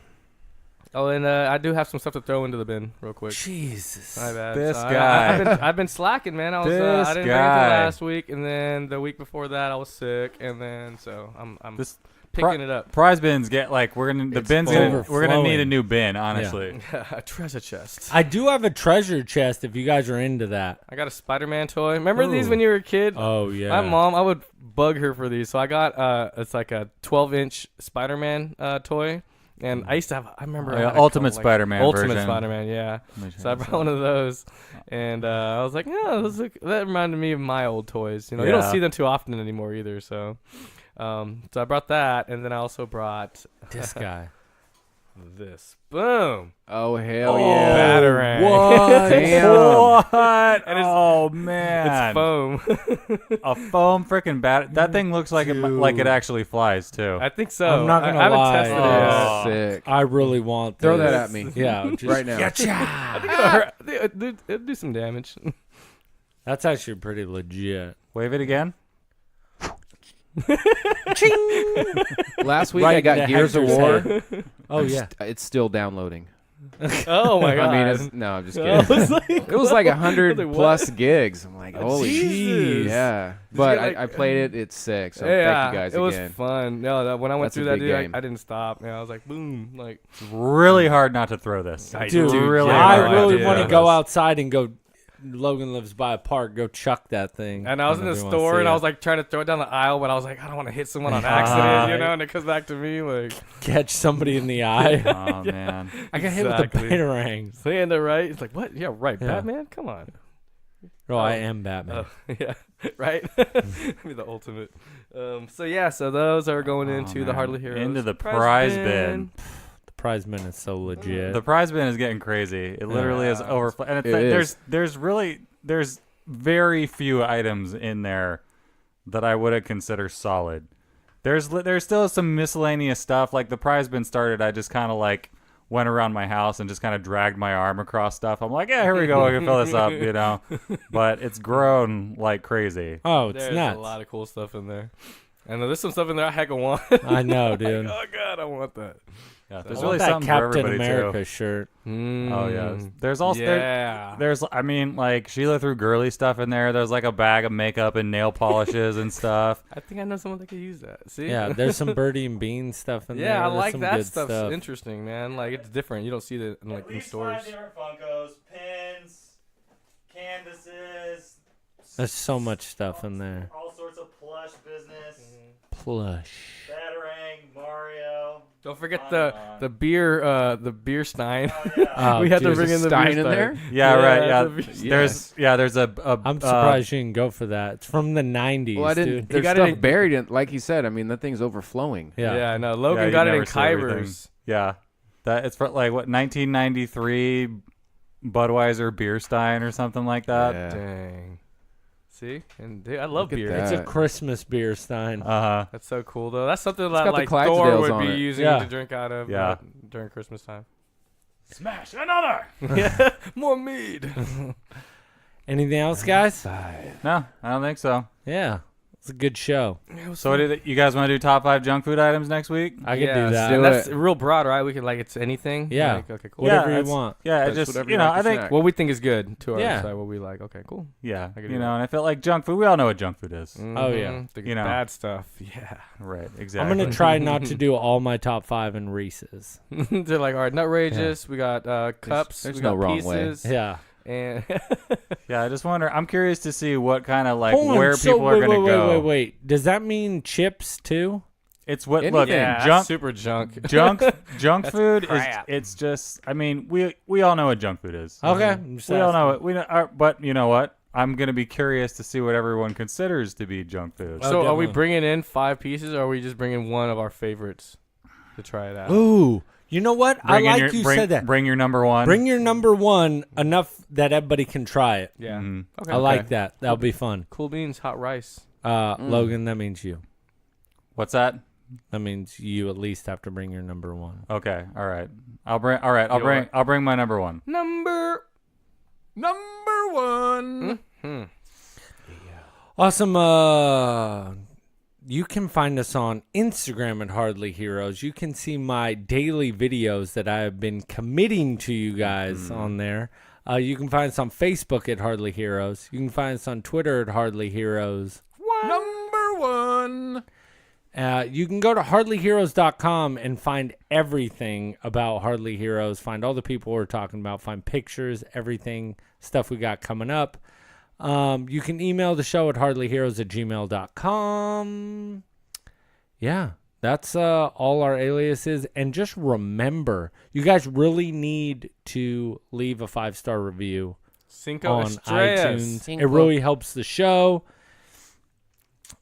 Oh, and I do have some stuff to throw into the bin real quick. Jesus. My bad. This So guy. I've been slacking, man. I This didn't bring anything guy. last week, and then the week before that I was sick, and then so I'm This picking it up. Prize bins get like we're gonna It's we're gonna need a overflowing. new bin, honestly. A treasure chest. I do have a treasure chest if you guys are into that. I got a SpiderMan toy. Remember these Ooh. when you were a kid? Oh, yeah. My mom, I would bug her for these. So I got it's like a 12-inch SpiderMan toy. And I used to have, I remember I had a Ultimate couple, Spider-Man Ultimate version. Spider-Man, yeah. Let me check So I this brought one of those. And I was like, yeah, that reminded me of my old toys. You Yeah. don't see them too often anymore either. So so I brought that. And then I also brought This guy. this. Boom. Oh hell yeah! Batarang. What? Damn. And it's- Oh man! It's foam. A foam freaking bat. That thing looks like it actually flies too. I think so. I'm not gonna I haven't lie. tested it Oh. yet. That's sick. I really want this. Throw that at me. Yeah, just Right now. It'll do some damage. That's actually pretty legit. Wave it again. Last week Right I got into Gears of Hector's War. head. Oh, yeah. It's still downloading. Oh my god. I mean, no, I'm just I kidding. was like, It was like 100 Like, what? plus gigs. I'm like, holy Jesus. yeah. you But get, like- I played it. It's sick. So yeah, thank you guys it was again. fun. No, when I went That's a through that, big dude, game. I didn't stop. I was like, boom, like It's really hard not to throw this. Dude, really yeah, I hard not really to want throw to go this. outside and go. Logan lives by a park. Go chuck that thing. And I was in the Everyone see store and it. I was like trying to throw it down the aisle, but I was like, I don't want to hit someone on Ah. accident, you know, and it comes back to me like catch somebody in the eye. Oh man. I got hit with the Exactly. batarangs. saying that right. It's like, what? Yeah, right. Yeah. Batman? Come on. Oh, I am Batman. Oh, yeah, right. Be the ultimate. So yeah, so those are going into the man. Hardly Heroes. Into the prize bin. The prize bin is so legit. The prize bin is getting crazy. It literally is overflow. And it's It is. there's very few items in there that I would consider solid. There's still some miscellaneous stuff. Like the prize bin started, I just kind of like went around my house and just kind of dragged my arm across stuff. I'm like, yeah, here we go. I can fill this up, you know. But it's grown like crazy. Oh, it's There's nuts. a lot of cool stuff in there. And there's some stuff in there I heck of want. I know, dude. Oh god, I want that. Yeah, I there's want really that something for Captain everybody America too. shirt. Oh yeah. There's also yeah. there's I mean like Sheila threw girly stuff in there. There's like a bag of makeup and nail polishes and stuff. I think I know someone that could use that. See? Yeah, there's some Birdie and Bean stuff in there. Yeah, I There's like some that good stuff's stuff. interesting, man. Like it's different. You don't see that in, like in stores. different Funkos, pins, canvases. There's so much stuff in there. All sorts of plush business. Plush. Batarang, Mario. Don't forget the beer stein. Oh, we had to dude. bring in the Stein beer in there? Yeah, right. the Yeah, beer- there's a. I'm surprised you didn't go for that. It's from the 90s, Well, I dude. didn't. There's got it stuff in- buried in. Like he said, I mean, that thing's overflowing. Yeah. Yeah, no. Yeah, Logan you got it never in see everything. Kybers. Yeah, that it's for like what 1993 Budweiser beer stein or something like that. Yeah. Dang. See? And dude, I love Look at beer. that. It's a Christmas beer stein. That's so cool, though. That's something got that the like Thor Clydesdales would on be it. using Yeah. to drink out of Yeah. during Christmas time. Smash another. Yeah, more mead. Anything else, guys? No, I don't think so. Yeah. It's a good show. So, what did you guys want to do? Top 5 junk food items next week? I could Yeah, do that. do And that's it. real broad, right? We could like it's anything. Yeah. Like, okay, cool. Whatever you it's- want. Yeah, That's just whatever you you know, like I to think snack. What we think is good to our Yeah. side. What we like. Okay, cool. yeah, I could you do know, that. and I feel like junk food. We all know what junk food is. Oh, yeah. Mhm. The You know. bad stuff. Yeah. Right, I'm exactly. going to try not to do all my top 5 in Reese's. They're like, all right, nutrageous. We got cups. there's we no got wrong way. pieces. Yeah. And Yeah, I just wonder. I'm curious to see what kind of like Hold on, where so people are wait, going to go. Wait. Does that mean chips, too? It's what Anything. look yeah, that's junk super junk. junk food is. crap. It's just. I mean, we all know what junk food is. Okay. I'm just We all asking. know it. We know, but you know what? I'm gonna be curious to see what everyone considers to be junk food. Oh, So are we definitely. bringing in 5 pieces, or are we just bringing one of our favorites to try it out? Ooh. You know what? Bring in I like your- you bring- said that. Bring your number one. Bring your number one enough that everybody can try it. Yeah. Mhm. Okay. I like that. That'll be fun. Cool beans, hot rice. Logan, that means you. What's that? That means you at least have to bring your number one. Okay. All right. I'll bring. All right. I'll bring my number one. Number Number one. Hmm. Awesome. You can find us on Instagram at Hardly Heroes. You can see my daily videos that I have been committing to you guys on there. You can find us on Facebook at Hardly Heroes. You can find us on Twitter at Hardly Heroes. Number one. You can go to hardlyheroes.com and find everything about Hardly Heroes. Find all the people we're talking about. Find pictures, everything, stuff we got coming up. You can email the show at hardlyheroes@gmail.com. Yeah, that's all our aliases. And just remember, you guys really need to leave a 5-star review Cinco on Estrellas. iTunes. Cinco. It really helps the show.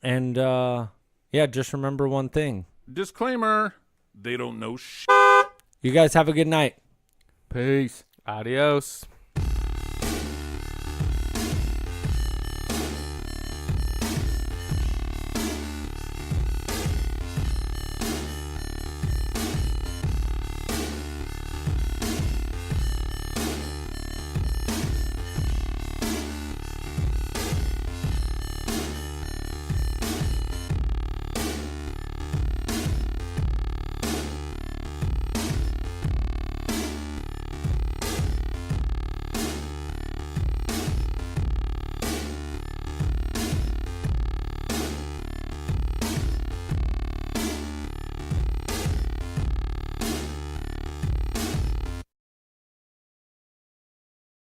And yeah, just remember one thing. Disclaimer: they don't know shit. You guys have a good night. Peace. Adios.